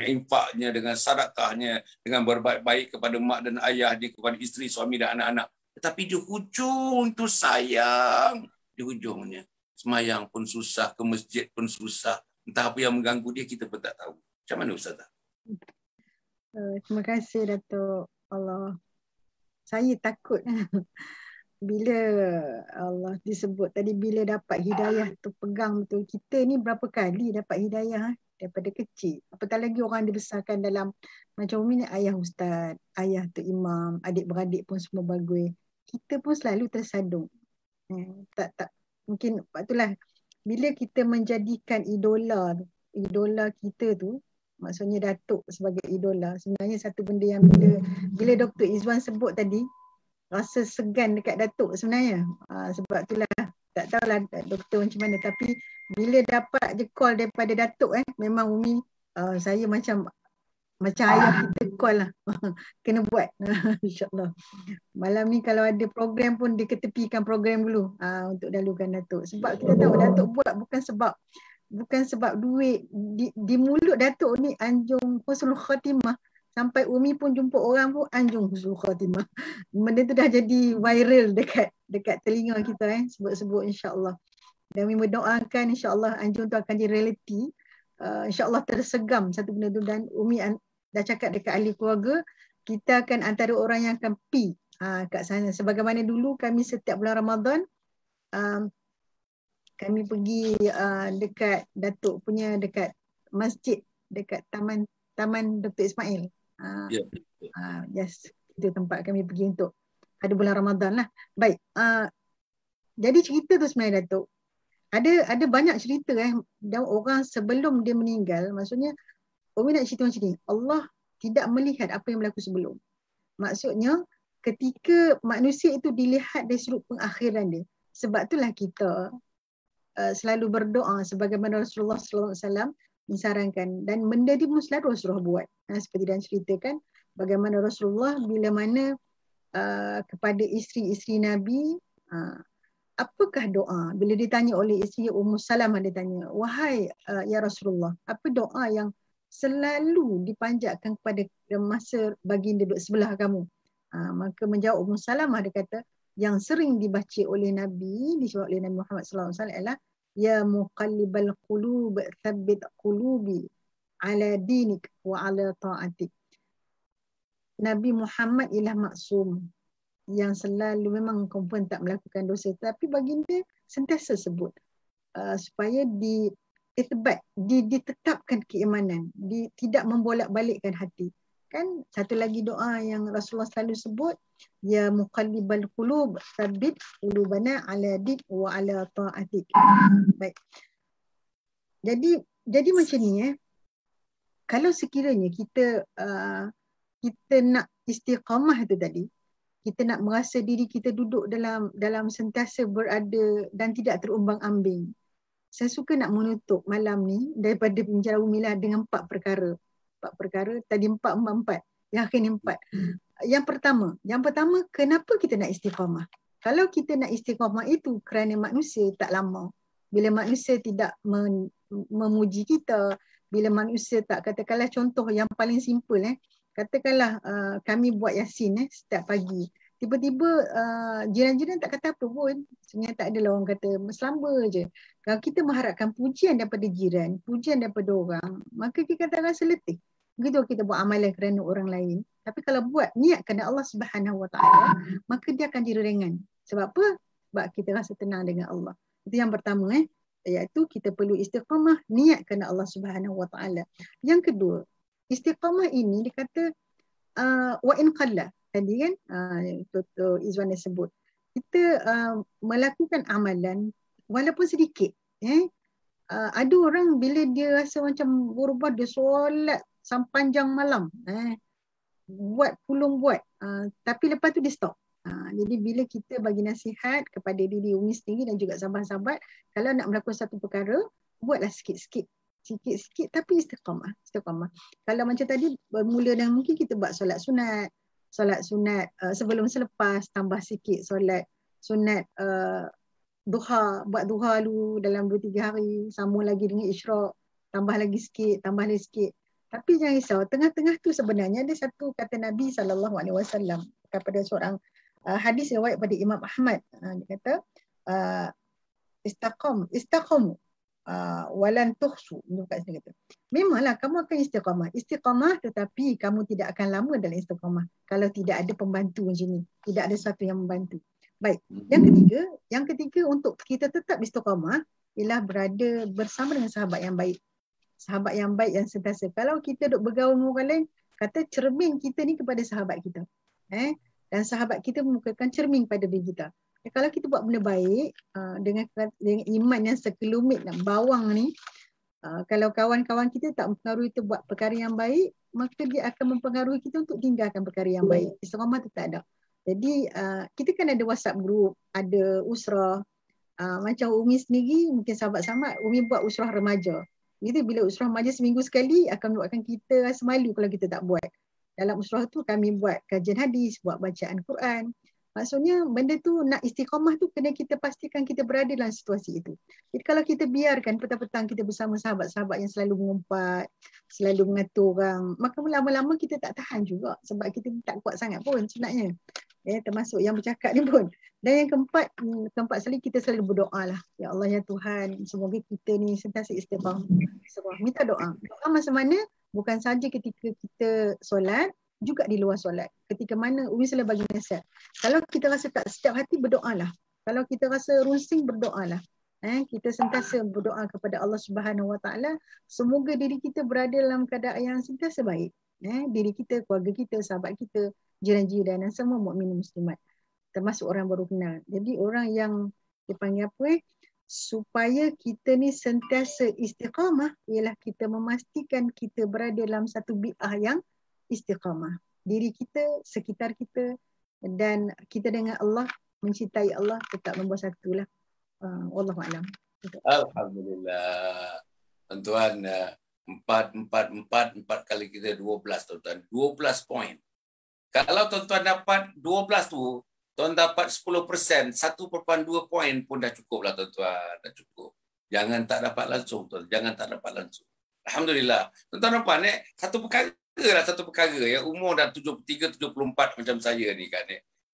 infaknya, dengan sedekahnya, dengan berbuat baik kepada mak dan ayah dia, kepada isteri, suami dan anak-anak. Tetapi di hujung itu sayang, di hujungnya semayang pun susah, ke masjid pun susah. Entah apa yang mengganggu dia, kita pun tak tahu. Macam mana Ustazah? Terima kasih Datuk. Allah. Saya takut bila Allah disebut tadi, bila dapat hidayah tu pegang betul. Kita ni berapa kali dapat hidayah daripada kecil. Apatah lagi orang dibesarkan dalam macam Umi ni, ayah ustaz, ayah tu imam, adik-beradik pun semua bagus. Kita pun selalu tersadung. Tak mungkin itulah bila kita menjadikan idola kita tu, maksudnya Datuk sebagai idola, sebenarnya satu benda yang bila Dr. Izwan sebut tadi, rasa segan dekat Datuk sebenarnya. Sebab itulah tak tahulah doktor macam mana, tapi bila dapat je call daripada Datuk memang Umi, saya macam ayah kita call lah. Kena buat. InsyaAllah. Malam ni kalau ada program pun diketepikan program dulu untuk dahulukan Datuk. Sebab kita tahu Datuk buat bukan sebab duit. Di mulut Datuk ni Anjung Husnul Khatimah Sampai Umi pun jumpa orang pun anjung husnul khatimah. Benda tu dah jadi viral dekat telinga kita sebut-sebut insya-Allah. Dan Umi berdoakan insya-Allah anjung tu akan jadi realiti. InsyaAllah tersegam satu benda tu, dan Umi dah cakap dekat ahli keluarga, kita akan antara orang yang akan pergi kat sana. Sebagaimana dulu kami setiap bulan Ramadan kami pergi dekat Datuk punya, dekat masjid, dekat Taman Dr. Ismail. Yes, itu tempat kami pergi untuk pada bulan Ramadan lah. Baik, jadi cerita tu sebenarnya Datuk, ada banyak cerita dan orang sebelum dia meninggal, maksudnya Umi nak cerita macam ni, Allah tidak melihat apa yang berlaku sebelum. Maksudnya ketika manusia itu dilihat dari sudut pengakhiran dia. Sebab itulah kita selalu berdoa sebagaimana Rasulullah SAW mensarankan, dan benda dia pun selalu Rasulullah buat. Seperti dan ceritakan bagaimana Rasulullah bila mana kepada isteri-isteri Nabi, apakah doa? Bila ditanya oleh isteri Ummu Salamah, dia tanya, wahai ya Rasulullah, apa doa yang selalu dipanjatkan kepada masa baginda duduk sebelah kamu? Maka menjawab Ummu Salamah, dia kata, yang sering dibaca oleh Nabi, disebut oleh Nabi Muhammad SAW adalah ya muqallibal qulub tsabbit qulubi ala dinik wa ala ta'atik. Nabi Muhammad ialah maksum yang selalu, memang perempuan tak melakukan dosa, tapi baginda sentiasa sebut supaya ditetapkan keimanan, tidak membolak-balikkan hati. Kan satu lagi doa yang Rasulullah selalu sebut, ya muqallibal qulub tsabbit qulubana ala dik wa ala ta'atik. Baik. Jadi macam ni kalau sekiranya kita nak istiqamah itu tadi, kita nak merasa diri kita duduk dalam sentiasa berada dan tidak terumbang-ambing. Saya suka nak menutup malam ni daripada pembicara Umilah dengan 4 perkara. 4 perkara, tadi 4, yang akhir ni 4. Yang pertama, kenapa kita nak istiqamah? Kalau kita nak istiqamah itu kerana manusia tak lama. Bila manusia tidak memuji kita, bila manusia tak, katakanlah contoh yang paling simple, katakanlah kami buat Yasin setiap pagi. Tiba-tiba jiran-jiran tak kata apa pun. Sebenarnya tak adalah orang kata selamba je. Kalau kita mengharapkan pujian daripada jiran, pujian daripada orang, maka kita akan rasa letih. Begitu kita buat amalan kerana orang lain. Tapi kalau buat niat kerana Allah Subhanahu Wa Taala, maka dia akan jadi ringan. Sebab apa? Sebab kita rasa tenang dengan Allah. Itu yang pertama, iaitu kita perlu istiqamah, niat kerana Allah Subhanahu Wa Taala. Yang kedua, istiqamah ini dikata wa in qalla. Tadi kan Dr. Izwan sebut, kita melakukan amalan walaupun sedikit. Ada orang bila dia rasa macam berubah, dia solat sepanjang malam, buat pulung buat, tapi lepas tu dia stop. Jadi bila kita bagi nasihat kepada diri Umi sendiri dan juga sahabat-sahabat, kalau nak melakukan satu perkara, buatlah sikit-sikit tapi istiqamah. Kalau macam tadi bermula dengan mungkin kita buat solat sunat sebelum selepas, tambah sikit solat sunat duha, buat duha dulu dalam 2-3 hari, sambung lagi dengan isyraq, tambah lagi sikit. Tapi jangan risau, tengah-tengah tu sebenarnya ada satu kata Nabi SAW kepada seorang hadis riwayat pada Imam Ahmad. Dia kata istaqamu walan tuhsu. Dia kata, memanglah kamu akan istiqamah tetapi kamu tidak akan lama dalam istiqamah kalau tidak ada pembantu macam ni, tidak ada sesuatu yang membantu. Baik, yang ketiga untuk kita tetap istiqamah ialah berada bersama dengan sahabat yang baik. Sahabat yang baik yang sentiasa. Kalau kita duk bergaul dengan orang lain, kata cermin kita ni kepada sahabat kita. Dan sahabat kita memukakan cermin pada diri kita. Kalau kita buat benda baik dengan iman yang sekelumit dan bawang ni, kalau kawan-kawan kita tak mempengaruhi kita buat perkara yang baik, maka dia akan mempengaruhi kita untuk tinggalkan perkara yang baik. Istiqamah tu tak ada. Jadi kita kan ada WhatsApp group, ada usrah. Macam Umi sendiri, mungkin sahabat-sahabat, Umi buat usrah remaja. Gitu, bila usrah remaja seminggu sekali akan membuatkan kita rasa malu kalau kita tak buat. Dalam usrah tu kami buat kajian hadis, buat bacaan Quran. Maksudnya benda tu nak istiqamah tu kena kita pastikan kita berada dalam situasi itu. Jadi kalau kita biarkan petang-petang kita bersama sahabat-sahabat yang selalu mengumpat, selalu mengatur orang, maka lama-lama kita tak tahan juga sebab kita tak kuat sangat pun sebenarnya. Termasuk yang bercakap ni pun. Dan yang keempat sekali kita selalu berdoa lah. Ya Allah, ya Tuhan, semoga kita ni sentiasa istiqamah. Minta doa. Doa masa mana? Bukan saja ketika kita solat, juga di luar solat. Ketika mana Umi selalu bagi nasihat. Kalau kita rasa tak sedap hati, berdoalah. Kalau kita rasa runsing, berdoalah. Kita sentiasa berdoa kepada Allah Subhanahu Wa Taala, semoga diri kita berada dalam keadaan yang sentiasa baik. Diri kita, keluarga kita, sahabat kita, jiran-jiran dan semua mukmin muslimat. Termasuk orang baru kenal. Jadi orang yang dipanggil apa? Supaya kita ni sentiasa istiqamah, ialah kita memastikan kita berada dalam satu bi'ah yang istiqamah. Diri kita, sekitar kita dan kita dengan Allah, mencintai Allah tetap nombor satu lah. Wallahualam. Alhamdulillah. Tuan-tuan, 4 kali kita 12 tuan-tuan. 12 poin. Kalau tuan-tuan dapat 12 tu, tuan dapat 10%, 1.2 poin pun dah cukup lah tuan-tuan. Dah cukup. Jangan tak dapat langsung tuan. Jangan tak dapat langsung. Alhamdulillah. Tuan-tuan nampak ni, satu perkara ya, umur dah 73, 74 macam saya ni kan.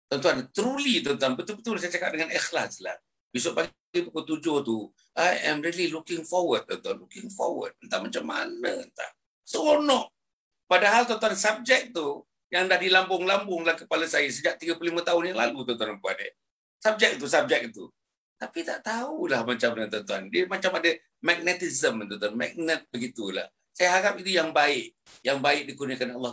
Tuan-tuan, truly tuan-tuan, betul-betul saya cakap dengan ikhlas lah. Besok pagi pukul 7 tu, I am really looking forward, tuan-tuan. Looking forward. Entah macam mana, entah. Seronok. Padahal tuan-tuan, subjek tu yang dah dilambung-lambung dalam kepala saya sejak 35 tahun yang lalu, tuan-tuan dan puan. Subjek itu. Tapi tak tahulah macam mana, tuan-tuan. Dia macam ada magnetism, tuan-tuan. Magnet begitulah. Saya harap itu yang baik. Yang baik dikurniakan Allah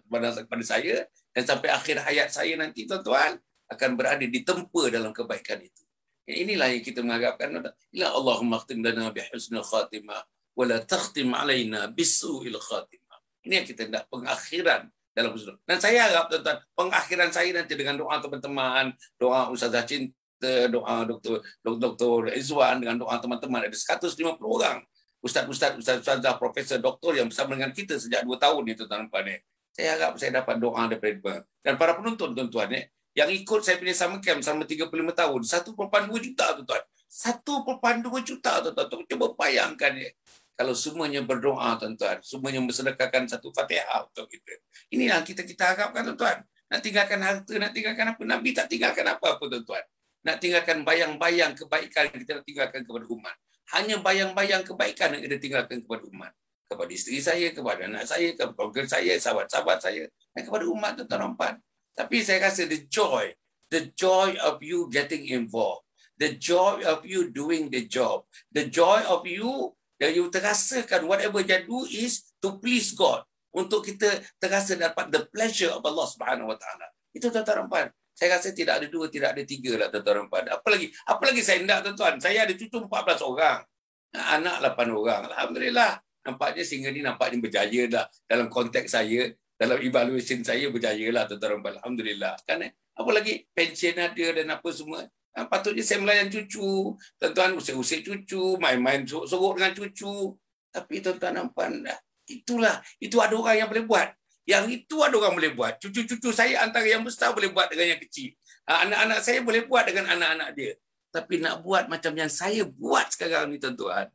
kepada saya. Dan sampai akhir hayat saya nanti, tuan-tuan, akan berada di tempa dalam kebaikan itu. Inilah yang kita mengharapkan. Ila Allahumma khtim lana bihusnul khatimah. Wala takhtim alaina bisu'il khatimah. Ini yang kita nak, pengakhiran dalam usul. Dan saya harap, tuan-tuan, pengakhiran saya nanti dengan doa teman-teman, doa Ustazah Cinta, doa Dr. Izwan, dengan doa teman-teman. Ada 150 orang. Ustaz-ustazah, profesor, doktor yang bersama dengan kita sejak 2 tahun ni, tuan-tuan. Saya harap saya dapat doa daripada dan para penonton, tuan-tuan, yang ikut saya punya summer camp selama 35 tahun, 1.2 juta, tuan-tuan. 1.2 juta, tuan-tuan. Cuba bayangkan kalau semuanya berdoa, tuan-tuan. Semuanya bersedekahkan satu Fatihah untuk kita. Inilah kita harapkan, tuan-tuan. Nak tinggalkan harta, nak tinggalkan apa? Nabi tak tinggalkan apa-apa, tuan-tuan. Nak tinggalkan bayang-bayang kebaikan kita nak tinggalkan kepada umat. Hanya bayang-bayang kebaikan yang kita tinggalkan kepada umat. Kepada isteri saya, kepada anak saya, kepada keluarga saya, sahabat-sahabat saya, dan kepada umat, tuan-tuan. Tapi saya rasa the joy of you getting involved, the joy of you doing the job, the joy of you that you terasakan whatever you do is to please God. Untuk kita terasa dapat the pleasure of Allah Subhanahu Wa Taala. Itu, tuan-tuan. Saya rasa tidak ada 2, tidak ada 3 lah, tuan-tuan. Apalagi saya hendak, tuan-tuan. Saya ada cucu 14 orang. Anak 8 orang. Alhamdulillah. Nampaknya sehingga ni nampaknya berjaya dah. Dalam konteks saya, dalam evaluation saya berjaya lah, tuan-tuan. Alhamdulillah. Kan, apalagi pension ada dan apa semua. Patutnya saya melayan cucu. Tuan-tuan, usik-usik cucu. Main-main sorok dengan cucu. Tapi tuan-tuan nampak dah. Itu ada orang yang boleh buat. Yang itu ada orang boleh buat. Cucu-cucu saya antara yang besar boleh buat dengan yang kecil. Anak-anak saya boleh buat dengan anak-anak dia. Tapi nak buat macam yang saya buat sekarang ni, tuan-tuan.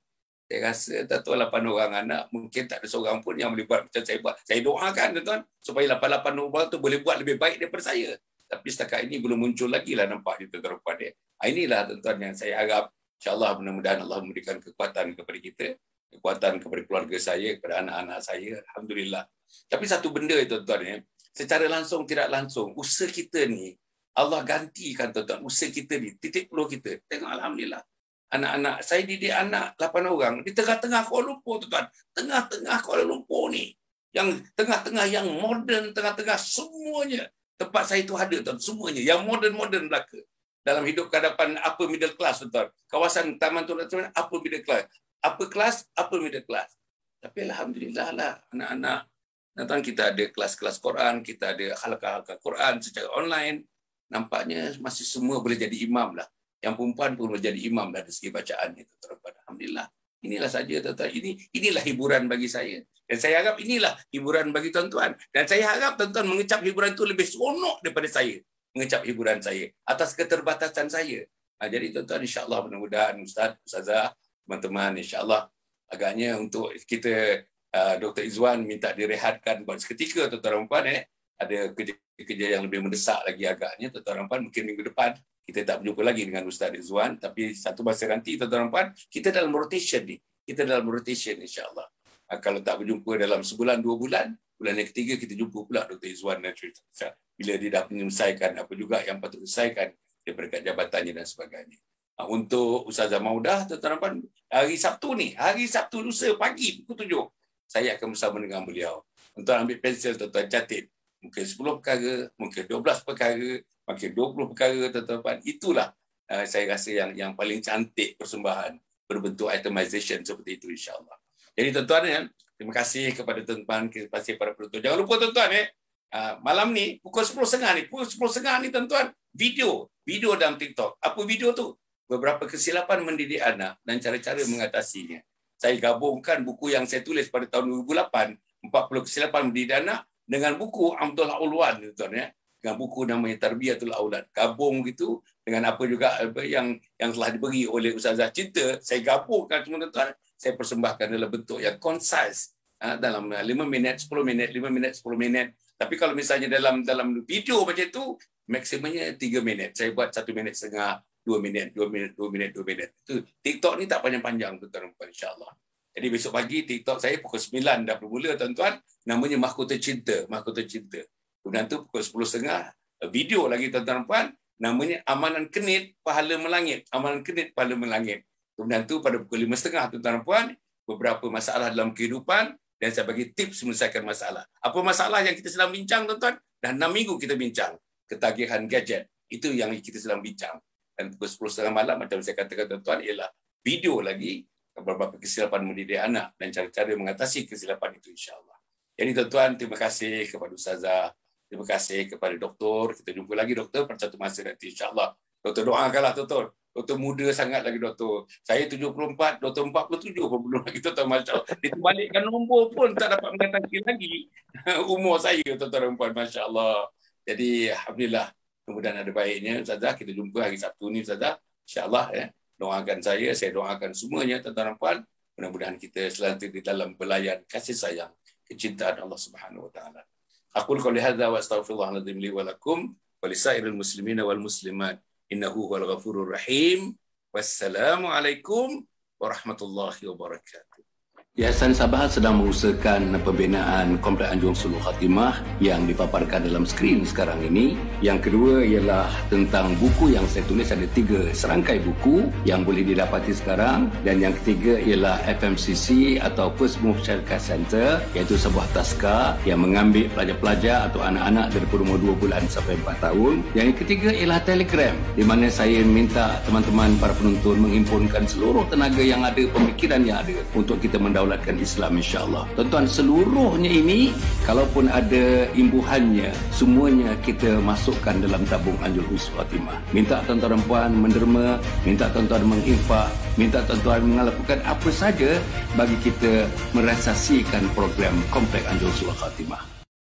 Saya rasa, tuan-tuan, 8 orang anak, mungkin tak ada seorang pun yang boleh buat macam saya buat. Saya doakan, tuan-tuan, supaya 8 orang tu boleh buat lebih baik daripada saya. Tapi setakat ini belum muncul lagi lah nampak di tuan-tuan. Inilah, tuan-tuan, yang saya harap. InsyaAllah, mudah-mudahan Allah memberikan kekuatan kepada kita. Kekuatan kepada keluarga saya, kepada anak-anak saya. Alhamdulillah. Tapi satu benda, tuan-tuan, secara langsung tidak langsung, usaha kita ni Allah gantikan, tuan-tuan, usaha kita ni, titik peluh kita. Tengok, alhamdulillah. Anak-anak, saya didik anak 8 orang di tengah-tengah Kuala Lumpur, tuan-tuan. Tengah-tengah Kuala Lumpur ni. Yang tengah-tengah yang moden, tengah-tengah semuanya. Tempat saya tu ada, tuan, semuanya. Yang moden-moden belaka. Dalam hidup kehadapan upper middle class, tuan-tuan. Kawasan Taman Tun Ratna, upper middle class. Upper middle class. Tapi alhamdulillah lah, anak-anak. Tuan, kita ada kelas-kelas Quran, kita ada halaqah Quran secara online. Nampaknya masih semua boleh jadi imam lah. Yang perempuan pun boleh jadi imam lah dari segi bacaan itu. Alhamdulillah. Inilah saja, tuan-tuan. Inilah hiburan bagi saya. Dan saya harap inilah hiburan bagi tuan-tuan. Dan saya harap tuan-tuan mengecap hiburan itu lebih seronok daripada saya. mengecap hiburan saya atas keterbatasan saya. Jadi tuan-tuan, insya-Allah mudah-mudahan Ustazah, teman-teman, insya-Allah agaknya untuk kita Dr. Izwan minta direhatkan buat seketika tuan-tuan dan puan, ada kerja-kerja yang lebih mendesak lagi agaknya tuan-tuan dan puan, mungkin minggu depan kita tak berjumpa lagi dengan Ustaz Izwan, tapi satu masa nanti tuan-tuan dan puan, kita dalam rotation ni. Kita dalam rotation insya-Allah. Kalau tak berjumpa dalam sebulan 2 bulan, bulan yang ketiga kita jumpa pula Dr. Izwan dan cerita bila dia dah menyelesaikan apa juga yang patut diselesaikan daripada jabatannya dan sebagainya. Untuk Ustazah Maudah, tuan-tuan dan puan, hari Sabtu lusa pagi pukul 7, saya akan bersama dengan beliau. Tuan-tuan ambil pensel, tuan-tuan catat. Mungkin 10 perkara, mungkin 12 perkara, mungkin 20 perkara, tuan-tuan. Itulah saya rasa yang paling cantik persembahan berbentuk itemization seperti itu, insya-Allah. Jadi tuan-tuan, terima kasih kepada tuan-tuan, terima kasih kepada penonton. Jangan lupa tuan-tuan, malam ni pukul 10.30 ni tuan-tuan, video dalam TikTok. Apa video tu? Beberapa kesilapan mendidik anak dan cara-cara mengatasinya. Saya gabungkan buku yang saya tulis pada tahun 2008, 40 kesilapan mendidik anak, dengan buku Abdullah Ulwan, tuan-tuan, dengan buku namanya Tarbiyatul Aulad. Gabung gitu dengan apa juga yang telah diberi oleh Ustazah Cinta, saya gabungkan semua tuan-tuan, saya persembahkan dalam bentuk yang concise, dalam 5 minit, 10 minit, 5 minit, 10 minit. Tapi kalau misalnya dalam video macam itu, maksimumnya 3 minit. Saya buat 1 minit setengah, 2 minit. Itu TikTok ni tak panjang-panjang, tuan-tuan, insya-Allah. Jadi besok pagi TikTok saya pukul 9 dah bermula, tuan-tuan. Namanya Mahkota Cinta. Kemudian tu pukul 10.30 video lagi, tuan-tuan dan puan, namanya Amanan Kenit Pahala Melangit. Kemudian tu pada pukul 5.30, tuan-tuan dan puan, beberapa masalah dalam kehidupan dan saya bagi tips menyelesaikan masalah. Apa masalah yang kita sedang bincang, tuan-tuan? Dah 6 minggu kita bincang. Ketagihan gadget. Itu yang kita sedang bincang. Dan pukul 10.30 malam, macam saya katakan, tuan-tuan, ialah video lagi beberapa kesilapan mendidik anak dan cara-cara mengatasi kesilapan itu, insya-Allah. Jadi tuan-tuan, terima kasih kepada Ustazah, terima kasih kepada doktor. Kita jumpa lagi doktor pada satu masa nanti, insya-Allah. Doktor doakanlah doktor. Doktor muda sangat lagi doktor. Saya 74, doktor 47 pun belum lagi, tuan-tuan, masya-Allah. Diterbalikkan nombor pun tak dapat mengatakan lagi umur saya, tuan-tuan dan puan, masya-Allah. Jadi alhamdulillah, mudah-mudahan ada baiknya, Ustazah. Kita jumpa hari Sabtu ni, Ustazah. Insya-Allah, doakan saya doakan semuanya, tuan-tuan dan puan. Mudah-mudahan kita selalu di dalam belayan kasih sayang, kecintaan Allah Subhanahu wa taala. Aqul qouli hadza wa astaghfirullahal azim li wa lakum wa lisairil muslimina wal muslimat innahu huwal ghafurur rahim. Wassalamualaikum warahmatullahi wabarakatuh. Yayasan Sabah sedang mengusahakan pembinaan Komplek Anjung Sulul Khatimah yang dipaparkan dalam skrin sekarang ini. Yang kedua ialah tentang buku yang saya tulis, ada 3 serangkai buku yang boleh didapati sekarang. Dan yang ketiga ialah FMCC atau First Move Child Care Center, iaitu sebuah taska yang mengambil pelajar-pelajar atau anak-anak dari umur 2 bulan sampai 4 tahun. Yang ketiga ialah Telegram, di mana saya minta teman-teman para penonton menghimpunkan seluruh tenaga yang ada, pemikiran yang ada untuk kita mendaulatkan Islam, insya-Allah. Tuan-tuan, seluruhnya ini kalaupun ada imbuhannya, semuanya kita masukkan dalam tabung Anjung Sulul Khatimah. Minta tuan-tuan dan puan menderma, minta tuan-tuan menginfak, minta tuan-tuan melakukan apa saja bagi kita merealisasikan program Komplek Anjung Sulul Khatimah.